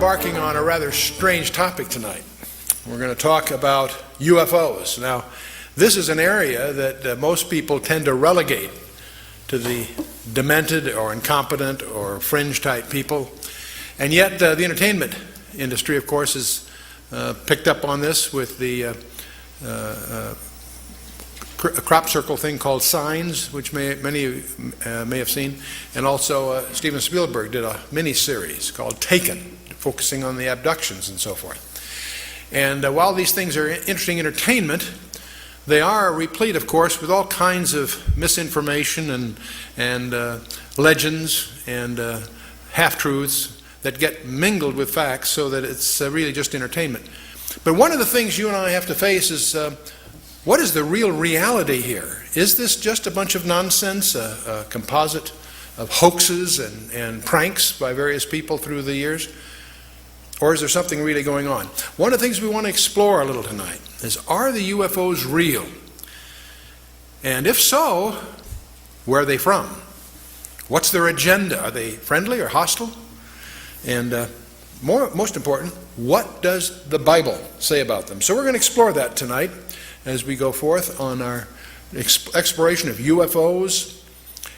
embarking on a rather strange topic tonight. We're going to talk about UFOs. Now, this is an area that most people tend to relegate to the demented or incompetent or fringe-type people. And yet, the entertainment industry, of course, has picked up on this with the crop circle thing called Signs, which many may have seen, and also Steven Spielberg did a mini-series called Taken, focusing on the abductions and so forth. And while these things are interesting entertainment, they are replete, of course, with all kinds of misinformation and legends and half-truths that get mingled with facts so that it's really just entertainment. But one of the things you and I have to face is what is the real reality here? Is this just a bunch of nonsense, a composite of hoaxes and pranks by various people through the years? Or is there something really going on? One of the things we want to explore a little tonight is, are the UFOs real? And if so, where are they from? What's their agenda? Are they friendly or hostile? And most important, what does the Bible say about them? So we're going to explore that tonight as we go forth on our exploration of UFOs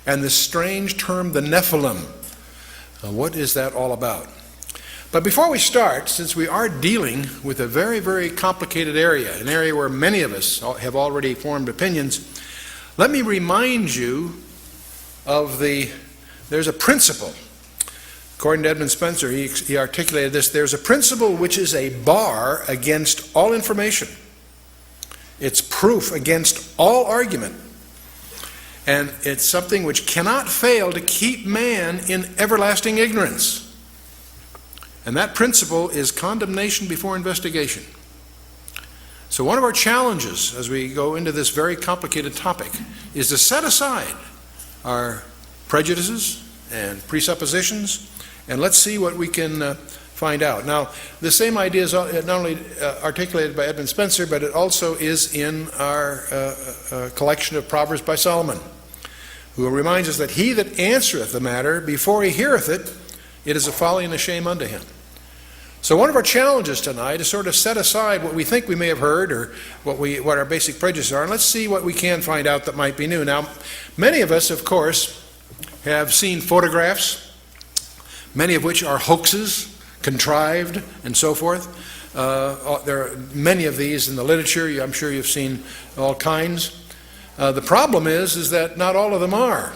and this strange term, the Nephilim. What is that all about? But before we start, since we are dealing with a very, very complicated area, an area where many of us have already formed opinions, let me remind you of there's a principle. According to Edmund Spencer, he articulated this: there's a principle which is a bar against all information. It's proof against all argument. And it's something which cannot fail to keep man in everlasting ignorance. And that principle is condemnation before investigation. So one of our challenges as we go into this very complicated topic is to set aside our prejudices and presuppositions, and let's see what we can find out. Now, the same idea is not only articulated by Edmund Spencer, but it also is in our collection of Proverbs by Solomon, who reminds us that he that answereth the matter before he heareth it, it is a folly and a shame unto him. So one of our challenges tonight is sort of set aside what we think we may have heard or what our basic prejudices are, and let's see what we can find out that might be new. Now, many of us, of course, have seen photographs, many of which are hoaxes, contrived, and so forth. There are many of these in the literature. I'm sure you've seen all kinds. The problem is that not all of them are.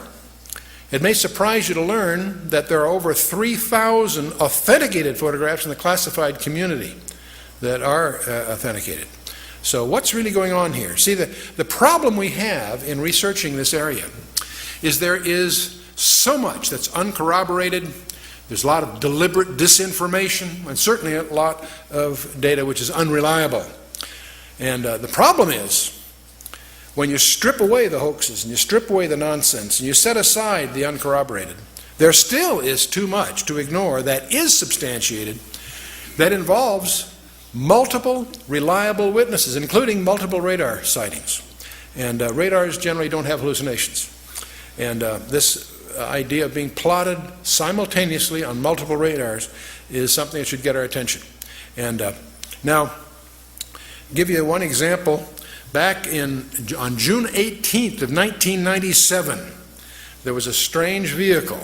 It may surprise you to learn that there are over 3,000 authenticated photographs in the classified community that are authenticated. So what's really going on here? See, the problem we have in researching this area is there is so much that's uncorroborated. There's a lot of deliberate disinformation, and certainly a lot of data which is unreliable. And the problem is, when you strip away the hoaxes and you strip away the nonsense and you set aside the uncorroborated, there still is too much to ignore that is substantiated, that involves multiple reliable witnesses, including multiple radar sightings. And radars generally don't have hallucinations. And this idea of being plotted simultaneously on multiple radars is something that should get our attention. And now, give you one example. Back on June 18th of 1997, there was a strange vehicle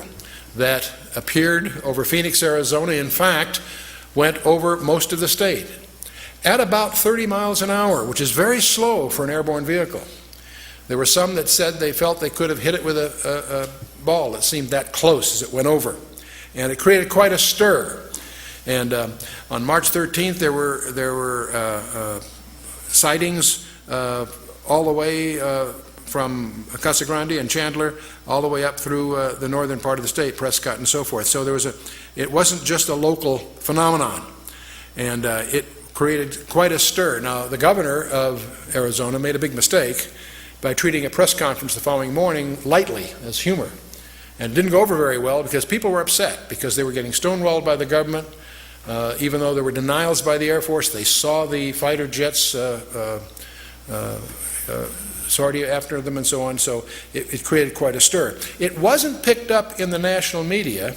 that appeared over Phoenix, Arizona. In fact, went over most of the state at about 30 miles an hour, which is very slow for an airborne vehicle. There were some that said they felt they could have hit it with a ball that seemed that close as it went over. And it created quite a stir. And on March 13th, there were sightings all the way from Casa Grande and Chandler all the way up through the northern part of the state, Prescott and so forth. So it wasn't just a local phenomenon, and it created quite a stir. Now, the governor of Arizona made a big mistake by treating a press conference the following morning lightly, as humor. And it didn't go over very well because people were upset because they were getting stonewalled by the government. Even though there were denials by the Air Force, they saw the fighter jets sortie after them and so on, so it created quite a stir. It wasn't picked up in the national media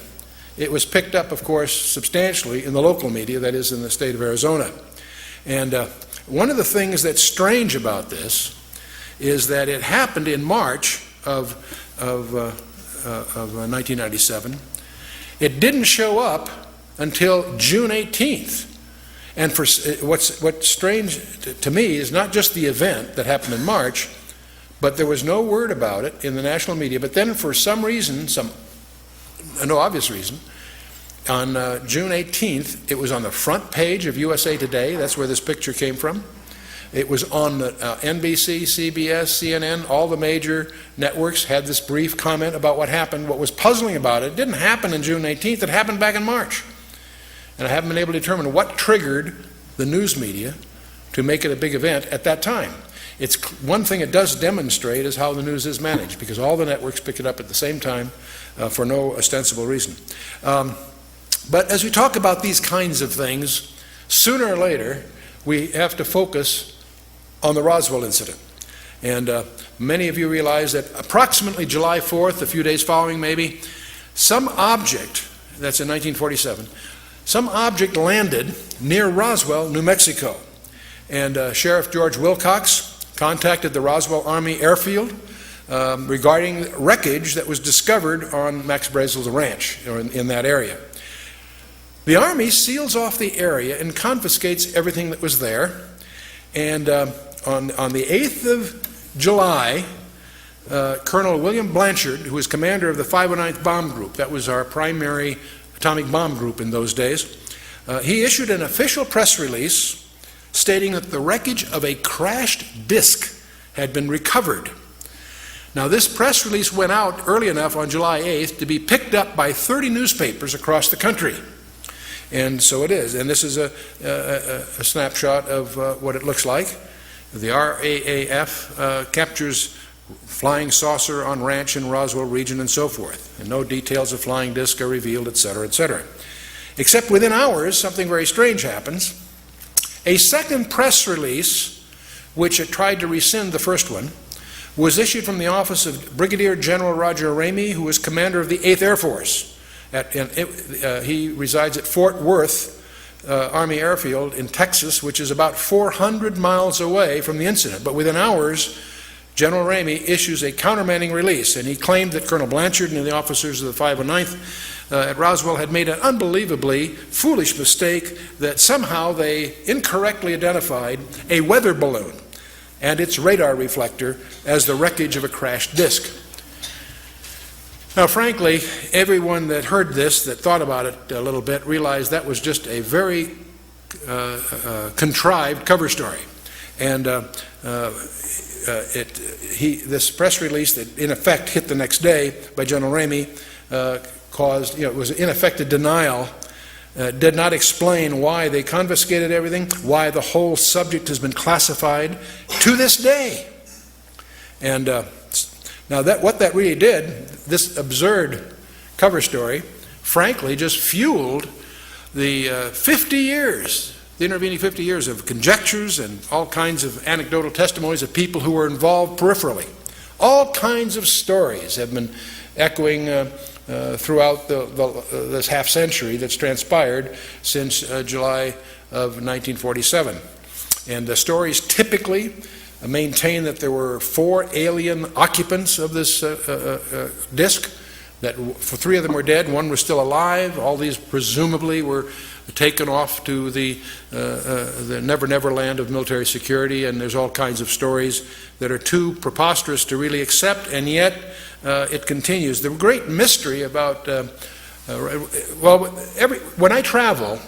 it was picked up, of course, substantially in the local media, that is in the state of Arizona. And one of the things that's strange about this is that it happened in March of 1997. It didn't show up until June 18th. And what's strange to me is not just the event that happened in March, but there was no word about it in the national media. But then for some reason, no obvious reason, on June 18th, it was on the front page of USA Today. That's where this picture came from. It was on the NBC, CBS, CNN, all the major networks had this brief comment about what happened. What was puzzling about it didn't happen on June 18th, it happened back in March. And I haven't been able to determine what triggered the news media to make it a big event at that time. It's one thing it does demonstrate is how the news is managed, because all the networks pick it up at the same time for no ostensible reason. But as we talk about these kinds of things, sooner or later we have to focus on the Roswell incident. And many of you realize that approximately July 4th, a few days following maybe, some object, that's in 1947, some object landed near Roswell, New Mexico. And Sheriff George Wilcox contacted the Roswell Army Airfield regarding wreckage that was discovered on Max Brazel's ranch, or in that area. The Army seals off the area and confiscates everything that was there. And on the 8th of July, Colonel William Blanchard, who was commander of the 509th Bomb Group, that was our primary atomic bomb group in those days, he issued an official press release stating that the wreckage of a crashed disk had been recovered. Now, this press release went out early enough on July 8th to be picked up by 30 newspapers across the country. And so it is. And this is a snapshot of what it looks like. The RAAF captures flying saucer on ranch in Roswell region and so forth. And no details of flying disc are revealed, etc., etc. Except within hours, something very strange happens. A second press release, which had tried to rescind the first one, was issued from the office of Brigadier General Roger Ramey, who was commander of the 8th Air Force. He resides at Fort Worth Army Airfield in Texas, which is about 400 miles away from the incident. But within hours, General Ramey issues a countermanding release, and he claimed that Colonel Blanchard and the officers of the 509th at Roswell had made an unbelievably foolish mistake, that somehow they incorrectly identified a weather balloon and its radar reflector as the wreckage of a crashed disk. Now, frankly, everyone that heard this, that thought about it a little bit, realized that was just a very contrived cover story. And this press release that in effect hit the next day by General Ramey caused, it was in effect a denial, did not explain why they confiscated everything, why the whole subject has been classified to this day. And now what that really did, this absurd cover story, frankly, just fueled the 50 years, the intervening 50 years of conjectures and all kinds of anecdotal testimonies of people who were involved peripherally. All kinds of stories have been echoing throughout this half century that's transpired since July of 1947. And the stories typically maintain that there were 4 alien occupants of this disk, that 3 of them were dead, 1 was still alive. All these presumably were taken off to the Never Never land of military security, and there's all kinds of stories that are too preposterous to really accept, and yet it continues. The great mystery about, when I travel,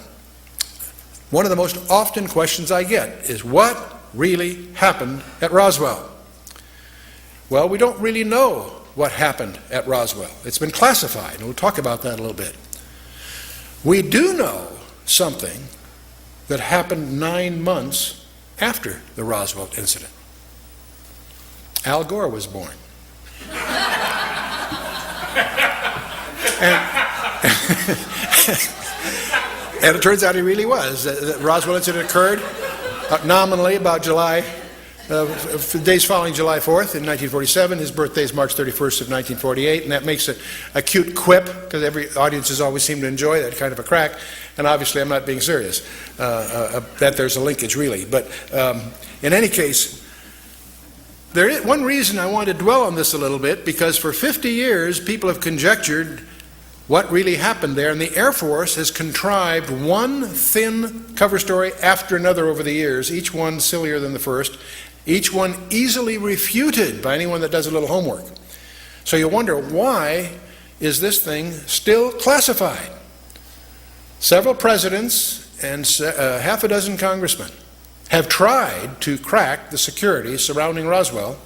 one of the most often questions I get is, what really happened at Roswell? Well, we don't really know what happened at Roswell. It's been classified, and we'll talk about that a little bit. We do know something that happened 9 months after the Roswell incident. Al Gore was born. And it turns out he really was. The Roswell incident occurred nominally about July the days following July 4th in 1947. His birthday is March 31st of 1948, and that makes it a cute quip, because every audiences always seem to enjoy that kind of a crack. And obviously I'm not being serious, that there's a linkage really. But in any case, there is one reason I want to dwell on this a little bit, because for 50 years people have conjectured what really happened there, and the Air Force has contrived one thin cover story after another over the years, each one sillier than the first, each one easily refuted by anyone that does a little homework. So you wonder, why is this thing still classified? Several presidents and half a dozen congressmen have tried to crack the security surrounding Roswell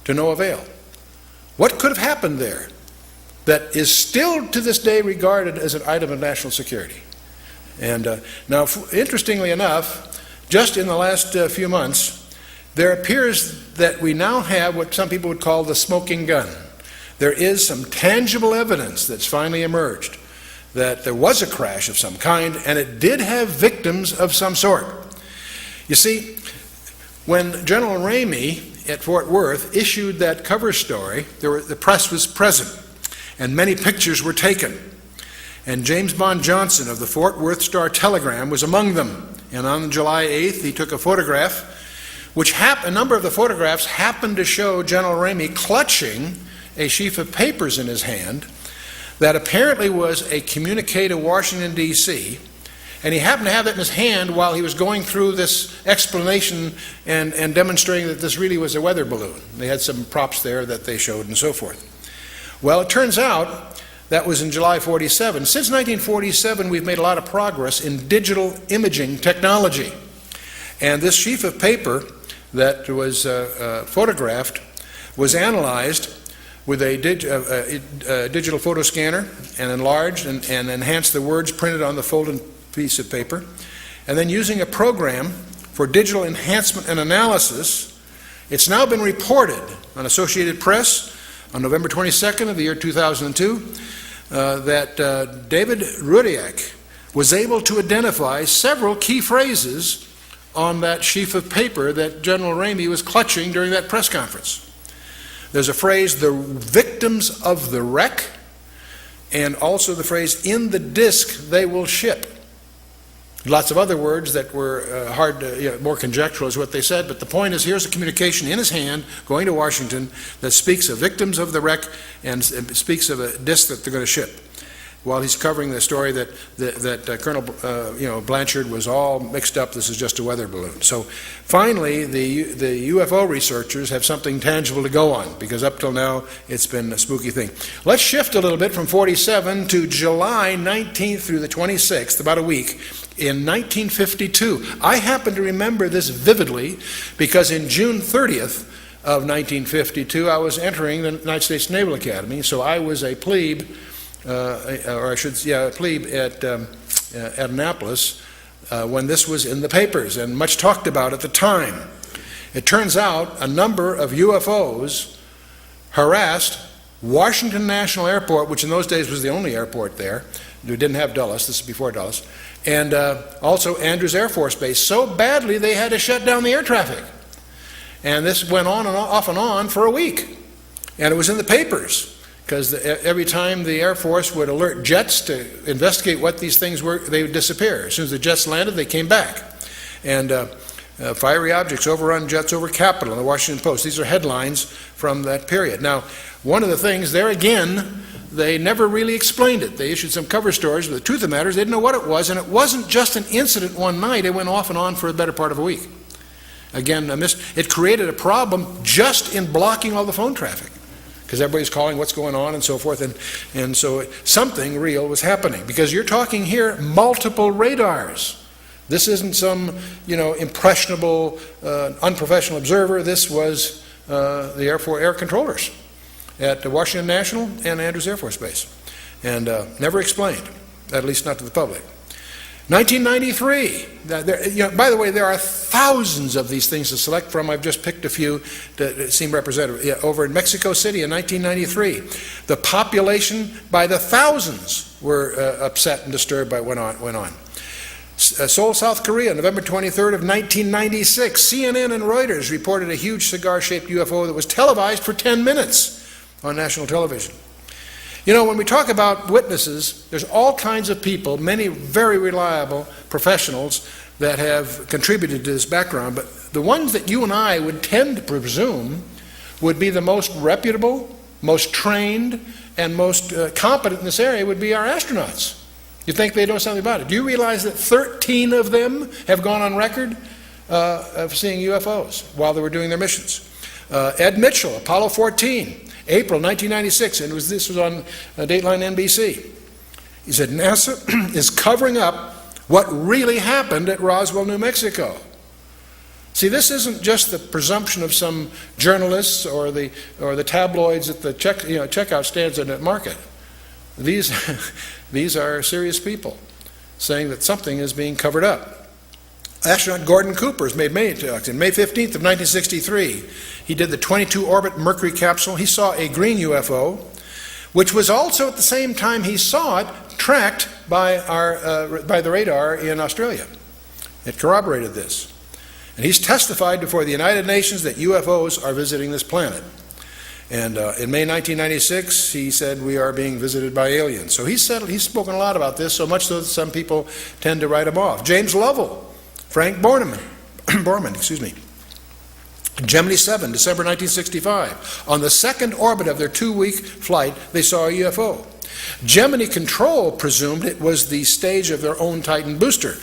to no avail. What could have happened there that is still to this day regarded as an item of national security? And now, interestingly enough, just in the last few months, there appears that we now have what some people would call the smoking gun. There is some tangible evidence that's finally emerged that there was a crash of some kind, and it did have victims of some sort. You see, when General Ramey at Fort Worth issued that cover story, the press was present, and many pictures were taken. And James Bond Johnson of the Fort Worth Star-Telegram was among them. And on July 8th, he took a photograph, which a number of the photographs happened to show General Ramey clutching a sheaf of papers in his hand that apparently was a communique to Washington, D.C., and he happened to have it in his hand while he was going through this explanation and demonstrating that this really was a weather balloon. They had some props there that they showed and so forth. Well, it turns out that was in July 47. Since 1947, we've made a lot of progress in digital imaging technology. And this sheaf of paper that was photographed was analyzed with a digital photo scanner and enlarged and enhanced the words printed on the folded piece of paper. And then using a program for digital enhancement and analysis, it's now been reported on Associated Press on November 22nd of the year 2002 that David Rudiak was able to identify several key phrases on that sheaf of paper that General Ramey was clutching during that press conference. There's a phrase, the victims of the wreck, and also the phrase, in the disk they will ship. Lots of other words that were hard to, more conjectural is what they said, but the point is, here's a communication in his hand going to Washington that speaks of victims of the wreck and speaks of a disc that they're going to ship, while he's covering the story that Colonel Blanchard was all mixed up. This is just a weather balloon. So finally, the UFO researchers have something tangible to go on, because up till now it's been a spooky thing. Let's shift a little bit from 47 to July 19th through the 26th, about a week, in 1952. I happen to remember this vividly because in June 30th of 1952, I was entering the United States Naval Academy, so I was a plebe, plebe at Annapolis when this was in the papers and much talked about at the time. It turns out a number of UFOs harassed Washington National Airport, which in those days was the only airport there. We didn't have Dulles, this is before Dulles, and also Andrews Air Force Base, so badly they had to shut down the air traffic. And this went on and off and on for a week. And it was in the papers, because every time the Air Force would alert jets to investigate what these things were, they would disappear. As soon as the jets landed, they came back. And fiery objects overrun jets over Capitol in the Washington Post. These are headlines from that period. Now, one of the things there again, they never really explained it. They issued some cover stories, but the truth of the matter is they didn't know what it was, and it wasn't just an incident one night. It went off and on for the better part of a week. Again, it created a problem just in blocking all the phone traffic, because everybody's calling what's going on and so forth, and so something real was happening, because you're talking here multiple radars. This isn't some impressionable, unprofessional observer. This was the air controllers at Washington National and Andrews Air Force Base, and never explained, at least not to the public. 1993, by the way, there are thousands of these things to select from. I've just picked a few that seem representative. Over in Mexico City in 1993, the population by the thousands were upset and disturbed by what went on. Seoul, South Korea, November 23rd of 1996. CNN and Reuters reported a huge cigar-shaped UFO that was televised for 10 minutes on national television. You know, when we talk about witnesses, there's all kinds of people, many very reliable professionals that have contributed to this background, but the ones that you and I would tend to presume would be the most reputable, most trained, and most competent in this area would be our astronauts. You think they know something about it. Do you realize that 13 of them have gone on record of seeing UFOs while they were doing their missions? Ed Mitchell, Apollo 14, April 1996, and this was on Dateline NBC. He said, NASA is covering up what really happened at Roswell, New Mexico. See, this isn't just the presumption of some journalists or the tabloids at the checkout stands in the market. These are serious people saying that something is being covered up. Astronaut Gordon Cooper has made many talks. On May 15th of 1963, he did the 22-orbit Mercury capsule. He saw a green UFO, which was also at the same time he saw it tracked by the radar in Australia. It corroborated this. And he's testified before the United Nations that UFOs are visiting this planet. And in May 1996, he said, we are being visited by aliens. So he's spoken a lot about this, so much so that some people tend to write him off. James Lovell, Frank Borman, Gemini 7, December 1965. On the second orbit of their 2-week flight, they saw a UFO. Gemini Control presumed it was the stage of their own Titan booster.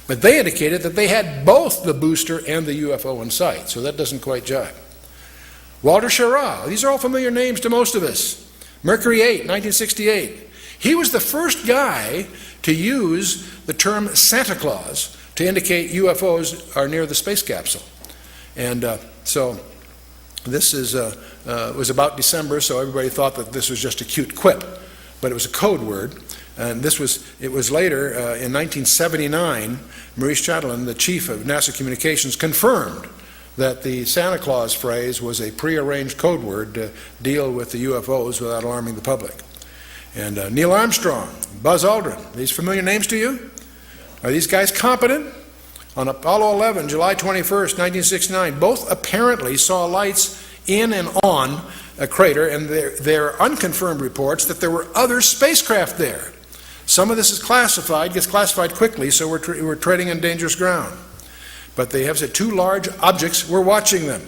But they indicated that they had both the booster and the UFO in sight, so that doesn't quite jive. Walter Schirra, these are all familiar names to most of us. Mercury 8, 1968. He was the first guy to use the term Santa Claus to indicate UFOs are near the space capsule. And so this was about December, so everybody thought that this was just a cute quip, but it was a code word. And it was later, in 1979, Maurice Chatelain, the chief of NASA Communications, confirmed that the Santa Claus phrase was a prearranged code word to deal with the UFOs without alarming the public. And Neil Armstrong, Buzz Aldrin, these familiar names to you? Are these guys competent? On Apollo 11, July 21st, 1969, both apparently saw lights in and on a crater, and there are unconfirmed reports that there were other spacecraft there. Some of this is classified, gets classified quickly, so we're treading on dangerous ground. But they have said 2 large objects, we're watching them.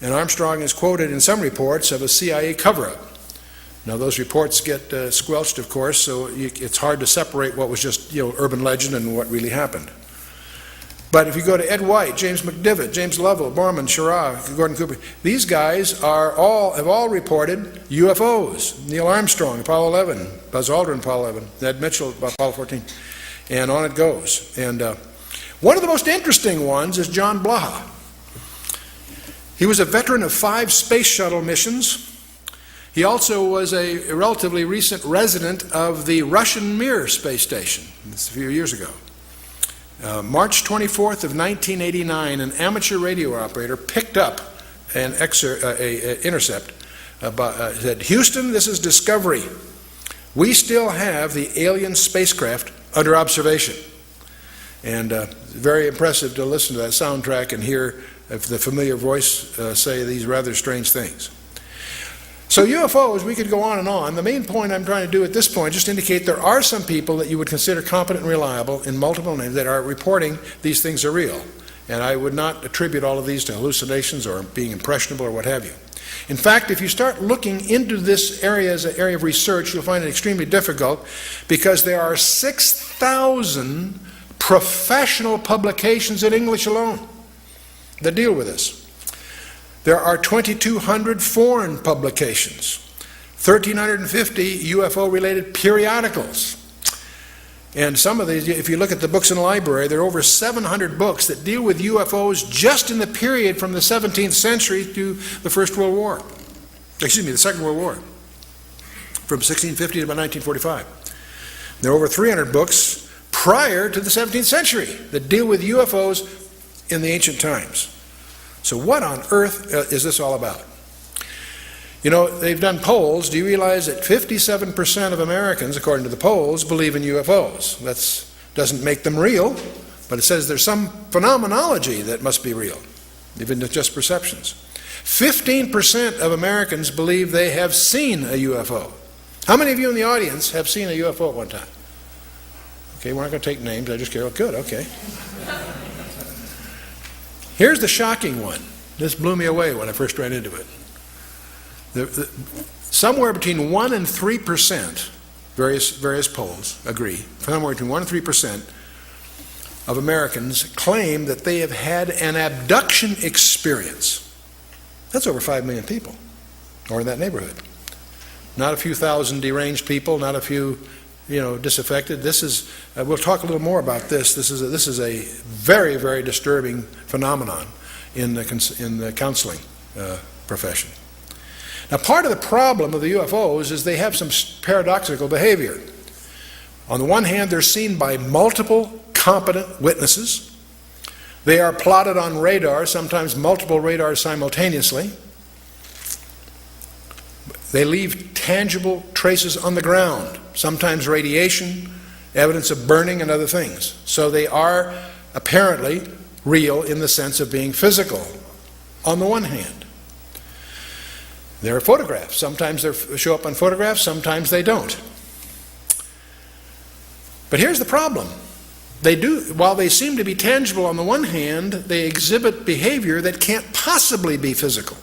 And Armstrong is quoted in some reports of a CIA cover-up. Now those reports get squelched, of course, so it's hard to separate what was just urban legend and what really happened. But if you go to Ed White, James McDivitt, James Lovell, Borman, Schirra, Gordon Cooper, these guys have all reported UFOs. Neil Armstrong, Apollo 11, Buzz Aldrin, Apollo 11, Ed Mitchell, Apollo 14, and on it goes. And one of the most interesting ones is John Blaha. He was a veteran of 5 space shuttle missions. He also was a relatively recent resident of the Russian Mir space station. This a few years ago. March 24th of 1989, an amateur radio operator picked up an intercept. Said, Houston, this is Discovery. We still have the alien spacecraft under observation. And very impressive to listen to that soundtrack and hear the familiar voice say these rather strange things. So UFOs, we could go on and on. The main point I'm trying to do at this point, just indicate there are some people that you would consider competent and reliable in multiple names that are reporting these things are real. And I would not attribute all of these to hallucinations or being impressionable or what have you. In fact, if you start looking into this area as an area of research, you'll find it extremely difficult because there are 6,000 professional publications in English alone that deal with this. There are 2,200 foreign publications, 1,350 UFO-related periodicals. And some of these, if you look at the books in the library, there are over 700 books that deal with UFOs just in the period from the 17th century to the First World War. Excuse me, the Second World War, from 1650 to about 1945. There are over 300 books prior to the 17th century that deal with UFOs in the ancient times. So what on earth is this all about? You know, they've done polls. Do you realize that 57% of Americans, according to the polls, believe in UFOs? That's Doesn't make them real, but it says there's some phenomenology that must be real, even if just perceptions. 15% of Americans believe they have seen a UFO. How many of you in the audience have seen a UFO at one time? Okay, we're not going to take names. I just care. Oh, good, okay. Here's the shocking one. This blew me away when I first ran into it. Somewhere between 1 and 3%, various polls agree, somewhere between 1 and 3% of Americans claim that they have had an abduction experience. That's over 5 million people, or in that neighborhood. Not a few thousand deranged people, not a few, disaffected. This is, we'll talk a little more about this. This is a very, very disturbing phenomenon in the counseling profession. Now, part of the problem of the UFOs is they have some paradoxical behavior. On the one hand, they're seen by multiple competent witnesses. They are plotted on radar, sometimes multiple radars simultaneously. They leave tangible traces on the ground, sometimes radiation, evidence of burning and other things. So they are apparently real in the sense of being physical, on the one hand. There are photographs. Sometimes they show up on photographs, sometimes they don't. But here's the problem. While they seem to be tangible on the one hand, they exhibit behavior that can't possibly be physical.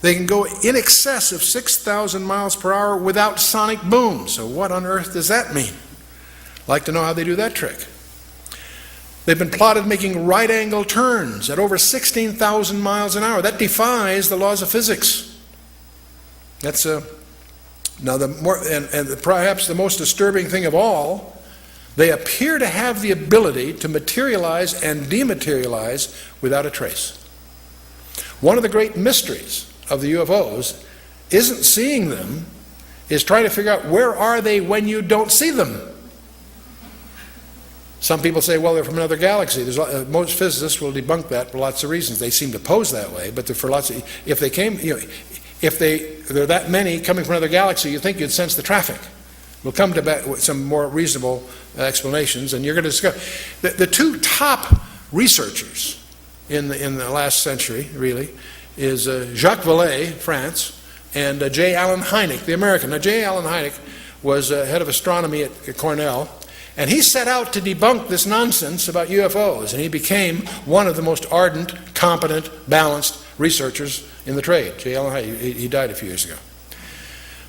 They can go in excess of 6,000 miles per hour without sonic boom. So what on earth does that mean? I'd like to know how they do that trick. They've been plotted making right-angle turns at over 16,000 miles an hour. That defies the laws of physics. That's now perhaps the most disturbing thing of all. They appear to have the ability to materialize and dematerialize without a trace. One of the great mysteries of the UFOs isn't seeing them, is trying to figure out where are they when you don't see them. Some people say, well, they're from another galaxy. Most physicists will debunk that for lots of reasons. They seem to pose that way, but for lots of, if they came, if there are that many coming from another galaxy, you'd think you'd sense the traffic. We'll come to some more reasonable explanations, and you're going to discover the two top researchers in the last century, really, is Jacques Vallée, France, and J. Allen Hynek, the American. Now, J. Allen Hynek was head of astronomy at Cornell, and he set out to debunk this nonsense about UFOs, and he became one of the most ardent, competent, balanced researchers in the trade. J. Allen Hynek, he died a few years ago.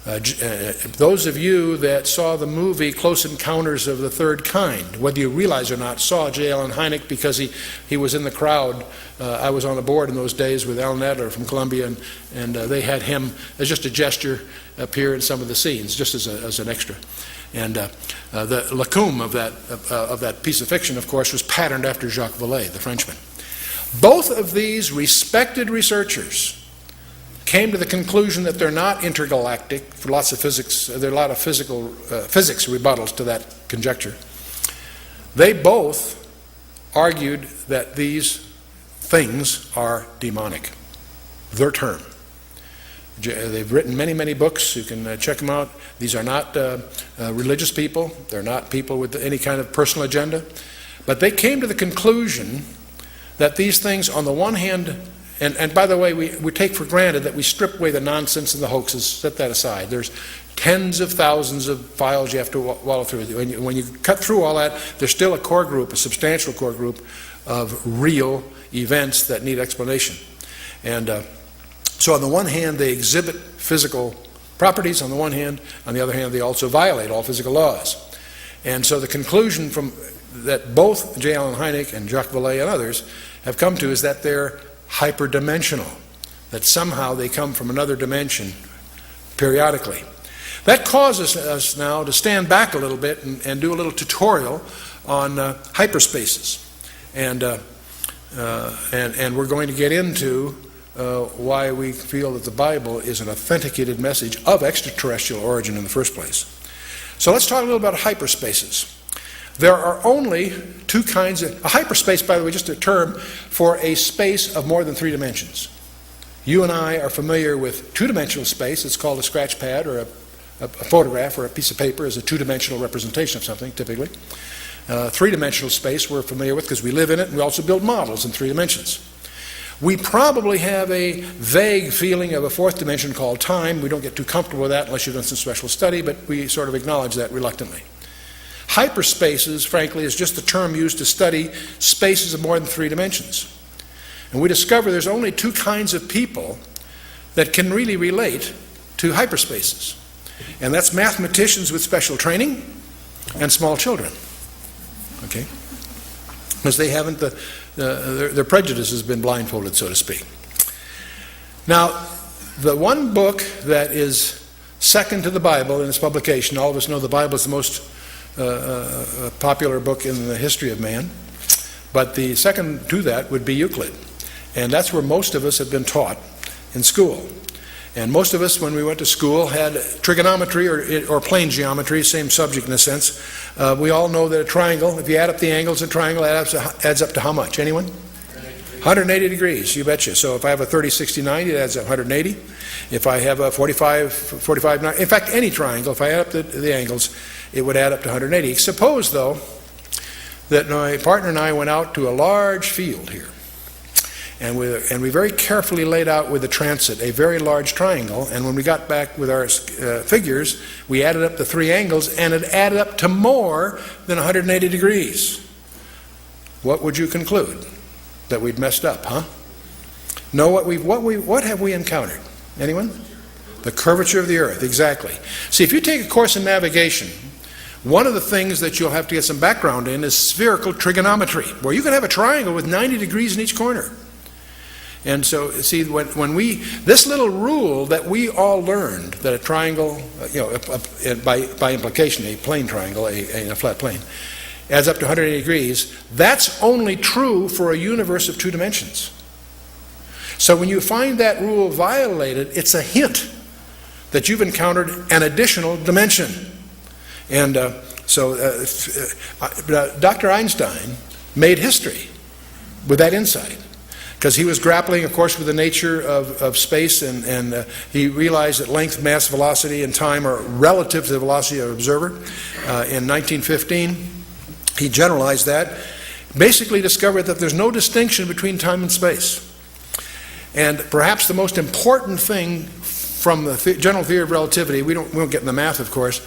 Those of you that saw the movie Close Encounters of the Third Kind, whether you realize or not, saw J. Allen Hynek because he was in the crowd. I was on the board in those days with Alan Adler from Columbia, and they had him as just a gesture appear in some of the scenes, just as an extra. And the lacune of that piece of fiction, of course, was patterned after Jacques Vallée, the Frenchman. Both of these respected researchers came to the conclusion that they're not intergalactic for lots of physics. There are a lot of physics rebuttals to that conjecture. They both argued that these things are demonic. Their term. They've written many, many books. You can check them out. These are not religious people. They're not people with any kind of personal agenda. But they came to the conclusion that these things, on the one hand, and by the way, we take for granted that we strip away the nonsense and the hoaxes, set that aside. There's tens of thousands of files you have to wallow through. When you cut through all that, there's still a core group, a substantial core group of real events that need explanation. And so on the one hand, they exhibit physical properties on the one hand. On the other hand, they also violate all physical laws. And so the conclusion that both J. Allen Hynek and Jacques Vallée and others have come to is that they're hyperdimensional, that somehow they come from another dimension periodically. That causes us now to stand back a little bit and do a little tutorial on hyperspaces. And we're going to get into why we feel that the Bible is an authenticated message of extraterrestrial origin in the first place. So let's talk a little about hyperspaces. There are only two kinds of... A hyperspace, by the way, just a term for a space of more than 3 dimensions. You and I are familiar with two-dimensional space. It's called a scratch pad or a photograph or a piece of paper is a two-dimensional representation of something, typically. Three-dimensional space we're familiar with because we live in it, and we also build models in 3 dimensions. We probably have a vague feeling of a 4th dimension called time. We don't get too comfortable with that unless you've done some special study, but we sort of acknowledge that reluctantly. Hyperspaces, frankly, is just the term used to study spaces of more than 3 dimensions. And we discover there's only 2 kinds of people that can really relate to hyperspaces. And that's mathematicians with special training and small children. Okay? Because they haven't, their prejudice has been blindfolded, so to speak. Now, the one book that is second to the Bible in its publication, all of us know the Bible is the most popular book in the history of man, but the second to that would be Euclid. And that's where most of us have been taught in school. And most of us, when we went to school, had trigonometry or plane geometry, same subject in a sense. We all know that a triangle, if you add up the angles of a triangle, adds up to how much? Anyone? 180 degrees, you betcha. So if I have a 30, 60, 90, it adds up 180. If I have a 45, 90, in fact, any triangle, if I add up the angles, it would add up to 180. Suppose, though, that my partner and I went out to a large field here. And we very carefully laid out with the transit a very large triangle, and when we got back with our figures, we added up the 3 angles, and it added up to more than 180 degrees. What would you conclude? That we'd messed up, huh? No, what have we encountered? Anyone? The curvature of the earth, exactly. See, if you take a course in navigation, one of the things that you'll have to get some background in is spherical trigonometry, where you can have a triangle with 90 degrees in each corner. And so, see, when this little rule that we all learned, that a triangle, by implication, a plane triangle, a flat plane, adds up to 180 degrees, that's only true for a universe of 2 dimensions. So when you find that rule violated, it's a hint that you've encountered an additional dimension. And Dr. Einstein made history with that insight, because he was grappling, of course, with the nature of space, and he realized that length, mass, velocity, and time are relative to the velocity of an observer. In 1915, he generalized that, basically discovered that there's no distinction between time and space. And perhaps the most important thing from the general theory of relativity, we won't get in the math, of course,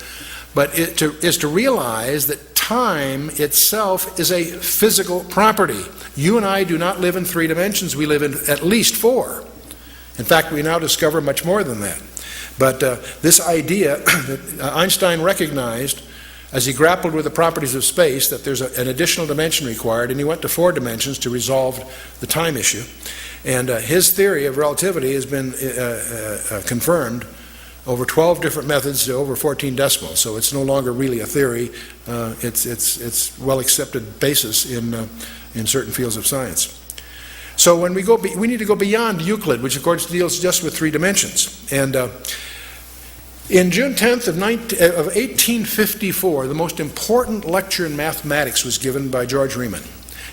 but is to realize that time itself is a physical property. You and I do not live in 3 dimensions, we live in at least 4. In fact, we now discover much more than that. But this idea that Einstein recognized as he grappled with the properties of space, that there's an additional dimension required, and he went to 4 dimensions to resolve the time issue. And his theory of relativity has been confirmed over 12 different methods to over 14 decimals. So it's no longer really a theory. It's well accepted basis in certain fields of science. So when we need to go beyond Euclid, which of course deals just with 3 dimensions. And in June 10th of 1854, the most important lecture in mathematics was given by George Riemann.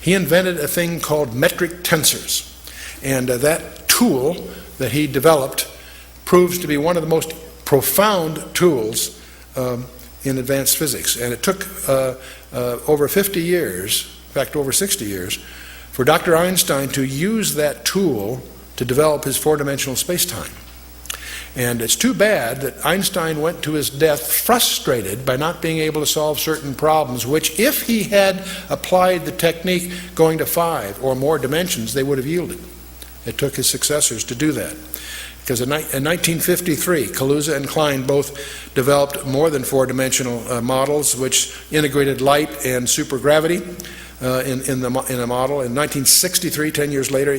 He invented a thing called metric tensors. And that tool that he developed proves to be one of the most profound tools in advanced physics. And it took over 50 years, in fact over 60 years, for Dr. Einstein to use that tool to develop his 4-dimensional space-time. And it's too bad that Einstein went to his death frustrated by not being able to solve certain problems, which if he had applied the technique going to 5 or more dimensions, they would have yielded. It took his successors to do that. Because in 1953, Kaluza and Klein both developed more than 4-dimensional models which integrated light and supergravity in a model. In 1963, 10 years later,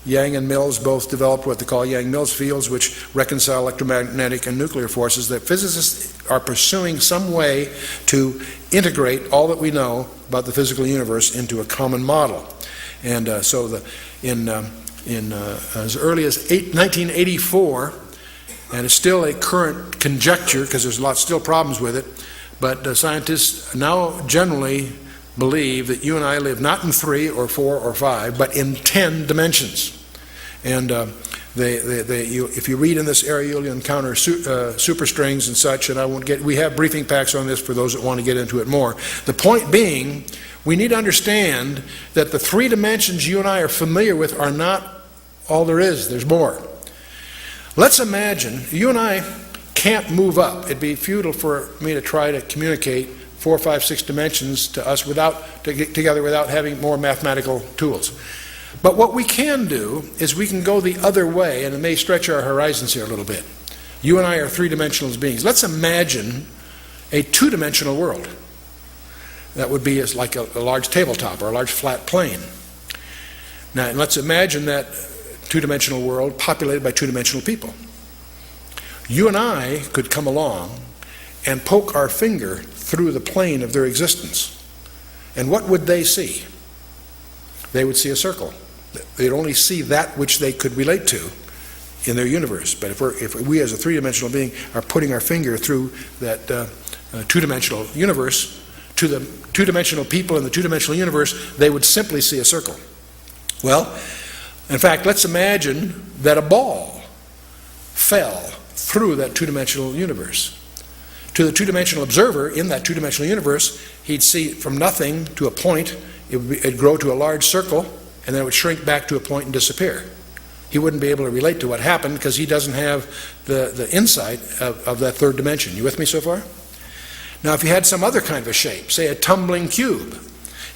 Yang and Mills both developed what they call Yang-Mills fields, which reconcile electromagnetic and nuclear forces. That physicists are pursuing some way to integrate all that we know about the physical universe into a common model. And in as early as 1984, and it's still a current conjecture because there's still problems with it, but scientists now generally believe that you and I live not in 3 or 4 or 5, but in 10 dimensions. And If you read in this area, you'll encounter superstrings and such, and we have briefing packs on this for those that want to get into it more. The point being, we need to understand that the three dimensions you and I are familiar with are not all there is. There's more. Let's imagine you and I can't move up. It'd be futile for me to try to communicate 4, 5, 6 dimensions to us together without having more mathematical tools. But what we can do is we can go the other way, and it may stretch our horizons here a little bit. You and I are three-dimensional beings. Let's imagine a two-dimensional world. That would be like a large tabletop or a large flat plane. Now, and let's imagine that two-dimensional world populated by two-dimensional people. You and I could come along and poke our finger through the plane of their existence. And what would they see? They would see a circle. They'd only see that which they could relate to in their universe. But if we as a three-dimensional being are putting our finger through that two-dimensional universe to the two-dimensional people in the two-dimensional universe, they would simply see a circle. Well, in fact, let's imagine that a ball fell through that two-dimensional universe. To the two-dimensional observer in that two-dimensional universe, he'd see from nothing to a point. It'd grow to a large circle, and then it would shrink back to a point and disappear. He wouldn't be able to relate to what happened because he doesn't have the insight of that third dimension. You with me so far? Now, if you had some other kind of a shape, say a tumbling cube,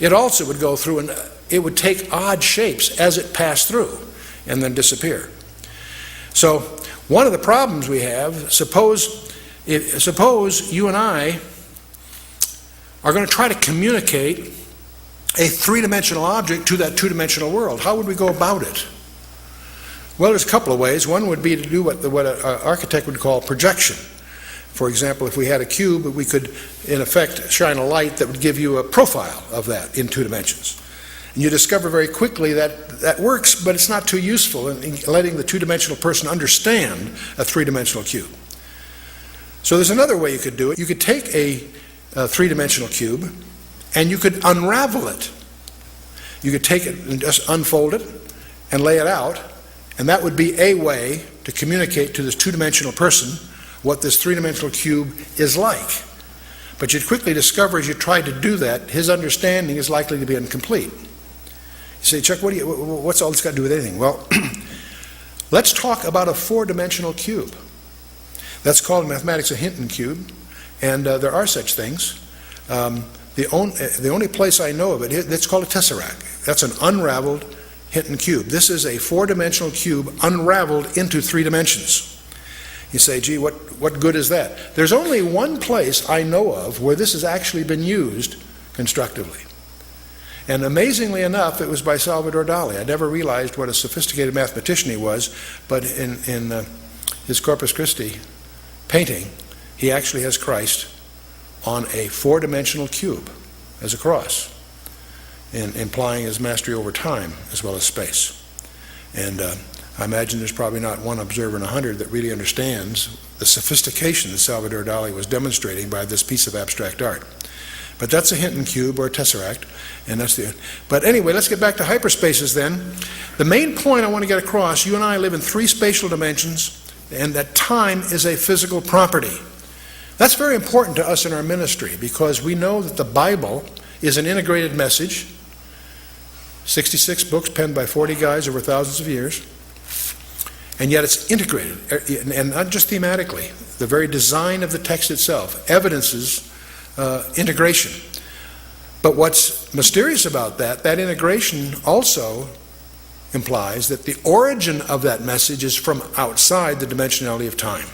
it also would go through and it would take odd shapes as it passed through and then disappear. So one of the problems we have, suppose you and I are going to try to communicate a three-dimensional object to that two-dimensional world. How would we go about it? Well, there's a couple of ways. One would be to do what an architect would call projection. For example, if we had a cube, we could, in effect, shine a light that would give you a profile of that in 2 dimensions. And you discover very quickly that that works, but it's not too useful in letting the two-dimensional person understand a three-dimensional cube. So there's another way you could do it. You could take a three-dimensional cube and you could unravel it. You could take it and just unfold it and lay it out, and that would be a way to communicate to this two-dimensional person what this three-dimensional cube is like. But you'd quickly discover as you try to do that, his understanding is likely to be incomplete. You say, Chuck, what's all this got to do with anything? Well, let's talk about a 4-dimensional cube. That's called in mathematics a Hinton cube, and there are such things. The only place I know of it, it's called a tesseract. That's an unraveled Hinton cube. This is a 4-dimensional cube unraveled into 3 dimensions. You say, gee, what good is that? There's only one place I know of where this has actually been used constructively. And amazingly enough, it was by Salvador Dali. I never realized what a sophisticated mathematician he was, but in his Corpus Christi painting, he actually has Christ on a 4-dimensional cube as a cross, implying his mastery over time as well as space. And I imagine there's probably not one observer in 100 that really understands the sophistication that Salvador Dali was demonstrating by this piece of abstract art. But that's a Hinton cube or a tesseract, and that's the. But anyway, let's get back to hyperspaces then. The main point I want to get across: you and I live in 3 spatial dimensions, and that time is a physical property. That's very important to us in our ministry because we know that the Bible is an integrated message. 66 books penned by 40 guys over thousands of years. And yet it's integrated, and not just thematically. The very design of the text itself evidences integration. But what's mysterious about that integration also implies that the origin of that message is from outside the dimensionality of time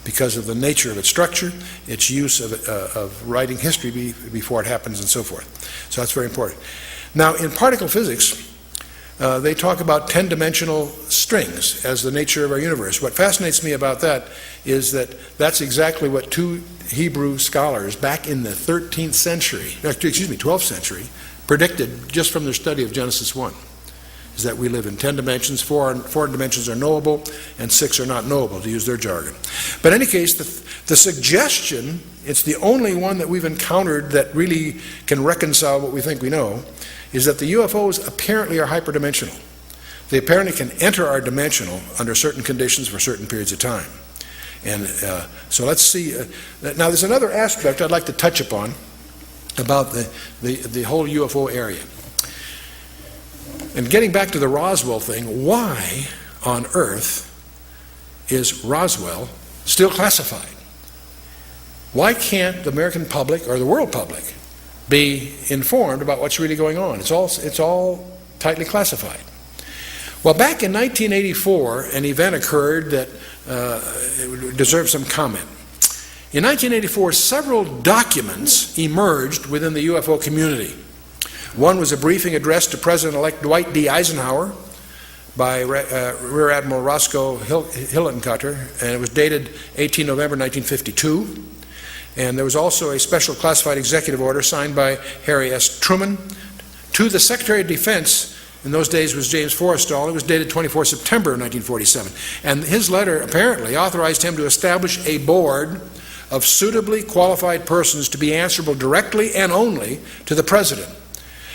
because of the nature of its structure, its use of writing history before it happens and so forth. So that's very important. Now, in particle physics, they talk about 10-dimensional strings as the nature of our universe. What fascinates me about that is that that's exactly what 2 Hebrew scholars back in the 13th century, 12th century, predicted just from their study of Genesis 1, is that we live in 10 dimensions, 4 dimensions are knowable, and 6 are not knowable, to use their jargon. But in any case, the suggestion, it's the only one that we've encountered that really can reconcile what we think we know, is that the UFOs apparently are hyperdimensional. They apparently can enter our dimensional under certain conditions for certain periods of time. And so let's see. Now there's another aspect I'd like to touch upon about the whole UFO area. And getting back to the Roswell thing, why on earth is Roswell still classified? Why can't the American public or the world public be informed about what's really going on? It's all tightly classified. Well, back in 1984, an event occurred that deserves some comment. In 1984, several documents emerged within the UFO community. One was a briefing addressed to President-elect Dwight D. Eisenhower by Rear Admiral Roscoe Hillenkotter, and it was dated 18 November 1952. And there was also a special classified executive order signed by Harry S. Truman to the Secretary of Defense. In those days was James Forrestal. It was dated 24 September 1947. And his letter apparently authorized him to establish a board of suitably qualified persons to be answerable directly and only to the President.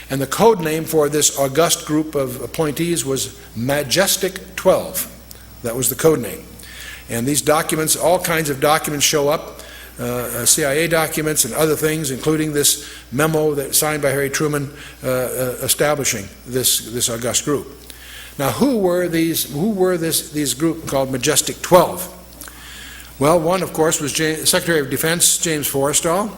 And the code name for this august group of appointees was Majestic 12. That was the code name. And these documents, all kinds of documents show up, CIA documents and other things, including this memo that signed by Harry Truman establishing this august group. Now, who were these group called Majestic 12? Well, one, of course, was Secretary of Defense James Forrestal,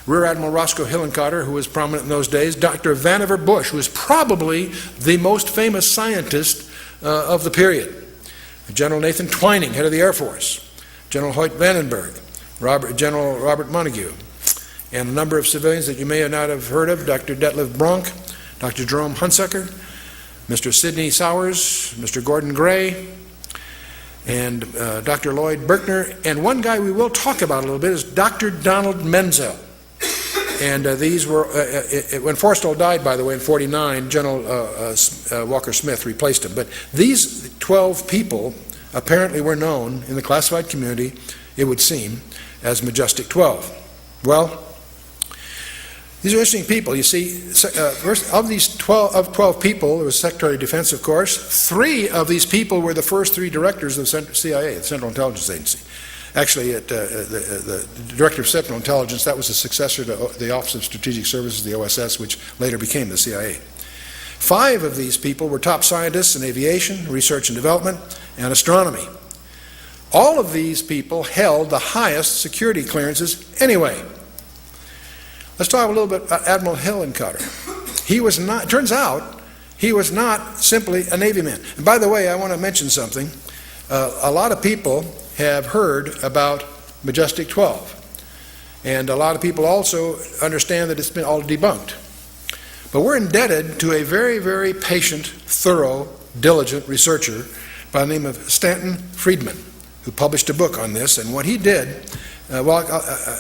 Rear Admiral Roscoe Hillenkotter, who was prominent in those days, Dr. Vannevar Bush, who was probably the most famous scientist of the period, General Nathan Twining, head of the Air Force, General Hoyt Vandenberg, General Robert Montague, and a number of civilians that you may not have heard of, Dr. Detlev Bronk, Dr. Jerome Hunsucker, Mr. Sidney Sowers, Mr. Gordon Gray, and Dr. Lloyd Berkner, and one guy we will talk about a little bit is Dr. Donald Menzel. And these were, when Forrestal died, by the way, in 1949, General Walker Smith replaced him. But these 12 people apparently were known in the classified community, it would seem, as Majestic 12. Well, these are interesting people. You see, first, of these 12 people, there was Secretary of Defense, of course. 3 of these people were the first 3 directors of the CIA, the Central Intelligence Agency. Actually, the Director of Central Intelligence, that was the successor to the Office of Strategic Services, the OSS, which later became the CIA. 5 of these people were top scientists in aviation, research and development, and astronomy. All of these people held the highest security clearances anyway. Let's talk a little bit about Admiral Hillenkotter. He was not, turns out, he was not simply a Navy man. And by the way, I want to mention something. A lot of people have heard about Majestic 12. And a lot of people also understand that it's been all debunked. But we're indebted to a very, very patient, thorough, diligent researcher by the name of Stanton Friedman, who published a book on this. And what he did,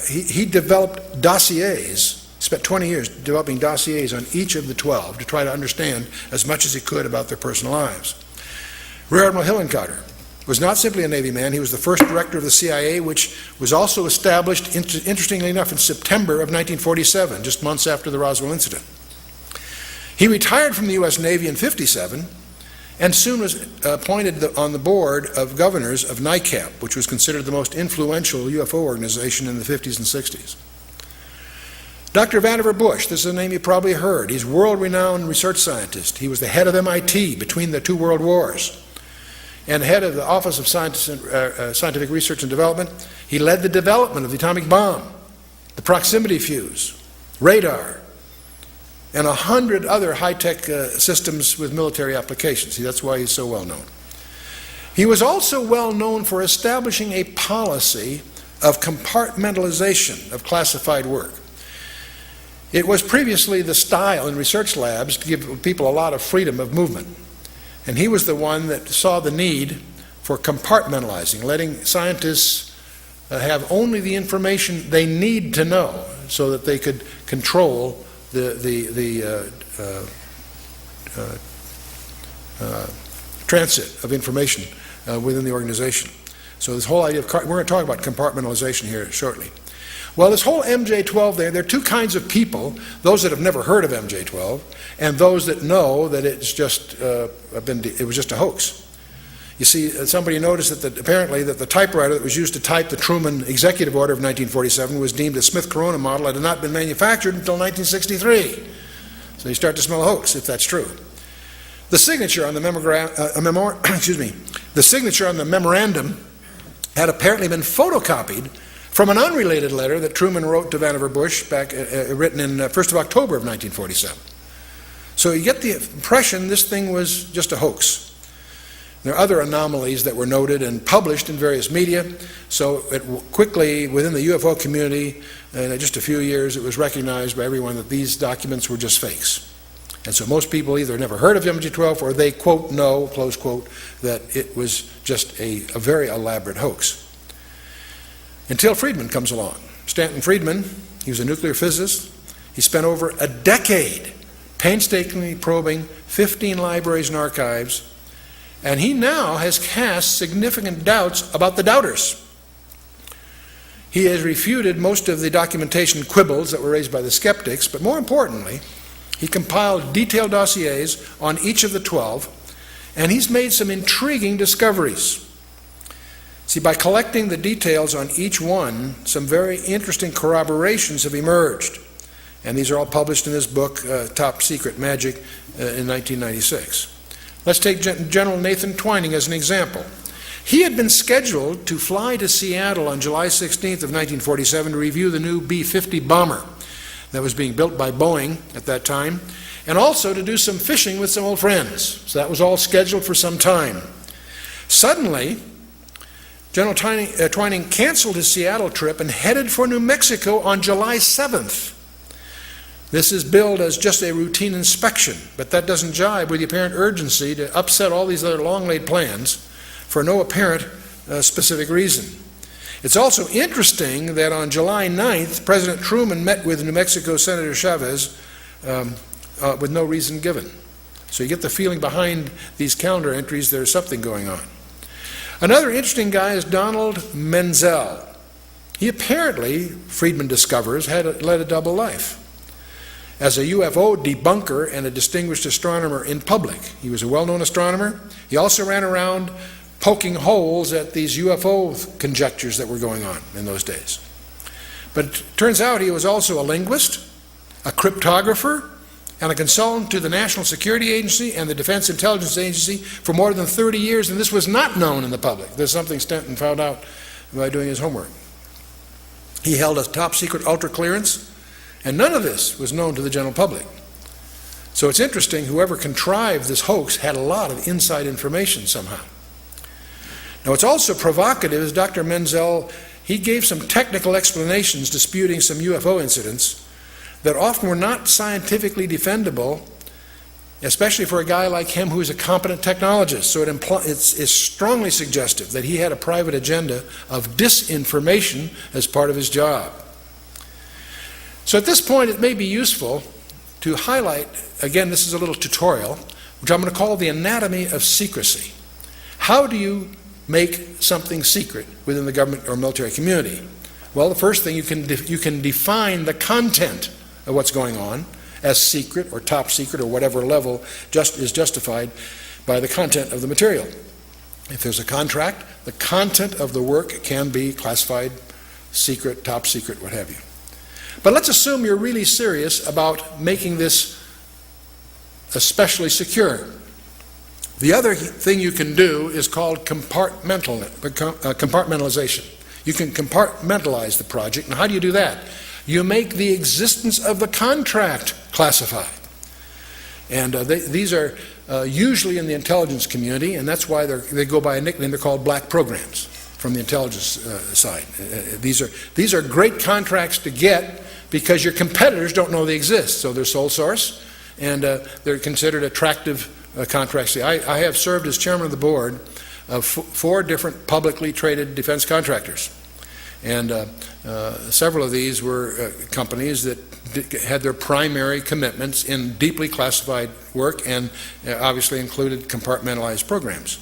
he developed dossiers, spent 20 years developing dossiers on each of the 12 to try to understand as much as he could about their personal lives. Rear Admiral Hillenkotter was not simply a Navy man. He was the first director of the CIA, which was also established, interestingly enough, in September of 1947, just months after the Roswell incident. He retired from the U.S. Navy in 1957 and soon was appointed on the board of governors of NICAP, which was considered the most influential UFO organization in the 50s and 60s. Dr. Vannevar Bush, this is a name you probably heard. He's a world-renowned research scientist. He was the head of MIT between the 2 world wars and head of the Office of Scientific Research and Development. He led the development of the atomic bomb, the proximity fuse, radar, and 100 other high-tech systems with military applications. See, that's why he's so well known. He was also well known for establishing a policy of compartmentalization of classified work. It was previously the style in research labs to give people a lot of freedom of movement. And he was the one that saw the need for compartmentalizing, letting scientists have only the information they need to know so that they could control the transit of information within the organization. So this whole idea of, we're going to talk about compartmentalization here shortly. Well, this whole MJ-12 there are two kinds of people, those that have never heard of MJ-12 and those that know that it was just a hoax. You see, somebody noticed that apparently that the typewriter that was used to type the Truman Executive Order of 1947 was deemed a Smith Corona model that had not been manufactured until 1963. So you start to smell a hoax, if that's true. The signature on the the signature on the memorandum had apparently been photocopied from an unrelated letter that Truman wrote to Vannevar Bush back, written in 1st of October of 1947. So you get the impression this thing was just a hoax. There are other anomalies that were noted and published in various media, so it quickly, within the UFO community, in just a few years, it was recognized by everyone that these documents were just fakes. And so most people either never heard of MJ-12 or they, quote, know, close quote, that it was just a very elaborate hoax. Until Friedman comes along. Stanton Friedman, he was a nuclear physicist. He spent over a decade painstakingly probing 15 libraries and archives, and he now has cast significant doubts about the doubters. He has refuted most of the documentation quibbles that were raised by the skeptics, but more importantly, he compiled detailed dossiers on each of the 12, and he's made some intriguing discoveries. See, by collecting the details on each one, some very interesting corroborations have emerged. And these are all published in this book, Top Secret Magic, in 1996. Let's take General Nathan Twining as an example. He had been scheduled to fly to Seattle on July 16th of 1947 to review the new B-50 bomber that was being built by Boeing at that time, and also to do some fishing with some old friends. So that was all scheduled for some time. Suddenly, General Twining canceled his Seattle trip and headed for New Mexico on July 7th. This is billed as just a routine inspection, but that doesn't jibe with the apparent urgency to upset all these other long-laid plans for no apparent specific reason. It's also interesting that on July 9th, President Truman met with New Mexico Senator Chavez with no reason given. So you get the feeling behind these calendar entries there's something going on. Another interesting guy is Donald Menzel. He apparently, Friedman discovers, led a double life. As a UFO debunker and a distinguished astronomer in public, he was a well-known astronomer. He also ran around poking holes at these UFO conjectures that were going on in those days. But it turns out he was also a linguist, a cryptographer, and a consultant to the National Security Agency and the Defense Intelligence Agency for more than 30 years, and this was not known in the public. There's something Stanton found out by doing his homework. He held a top secret ultra clearance, and none of this was known to the general public. So it's interesting, whoever contrived this hoax had a lot of inside information somehow. Now what's also provocative is Dr. Menzel, he gave some technical explanations disputing some UFO incidents that often were not scientifically defendable, especially for a guy like him who is a competent technologist. So it's strongly suggestive that he had a private agenda of disinformation as part of his job. So at this point it may be useful to highlight, again this is a little tutorial, which I'm going to call the anatomy of secrecy. How do you make something secret within the government or military community? Well, the first thing, you can define the content of what's going on as secret or top secret or whatever level is justified by the content of the material. If there's a contract, the content of the work can be classified secret, top secret, what have you. But let's assume you're really serious about making this especially secure. The other thing you can do is called compartmentalization. You can compartmentalize the project. And how do you do that? You make the existence of the contract classified. And these are usually in the intelligence community, and that's why they go by a nickname. They're called black programs from the intelligence side. These are great contracts to get because your competitors don't know they exist. So they're sole source, and they're considered attractive contracts. I have served as chairman of the board of 4 different publicly traded defense contractors. And several of these were companies that had their primary commitments in deeply classified work and obviously included compartmentalized programs.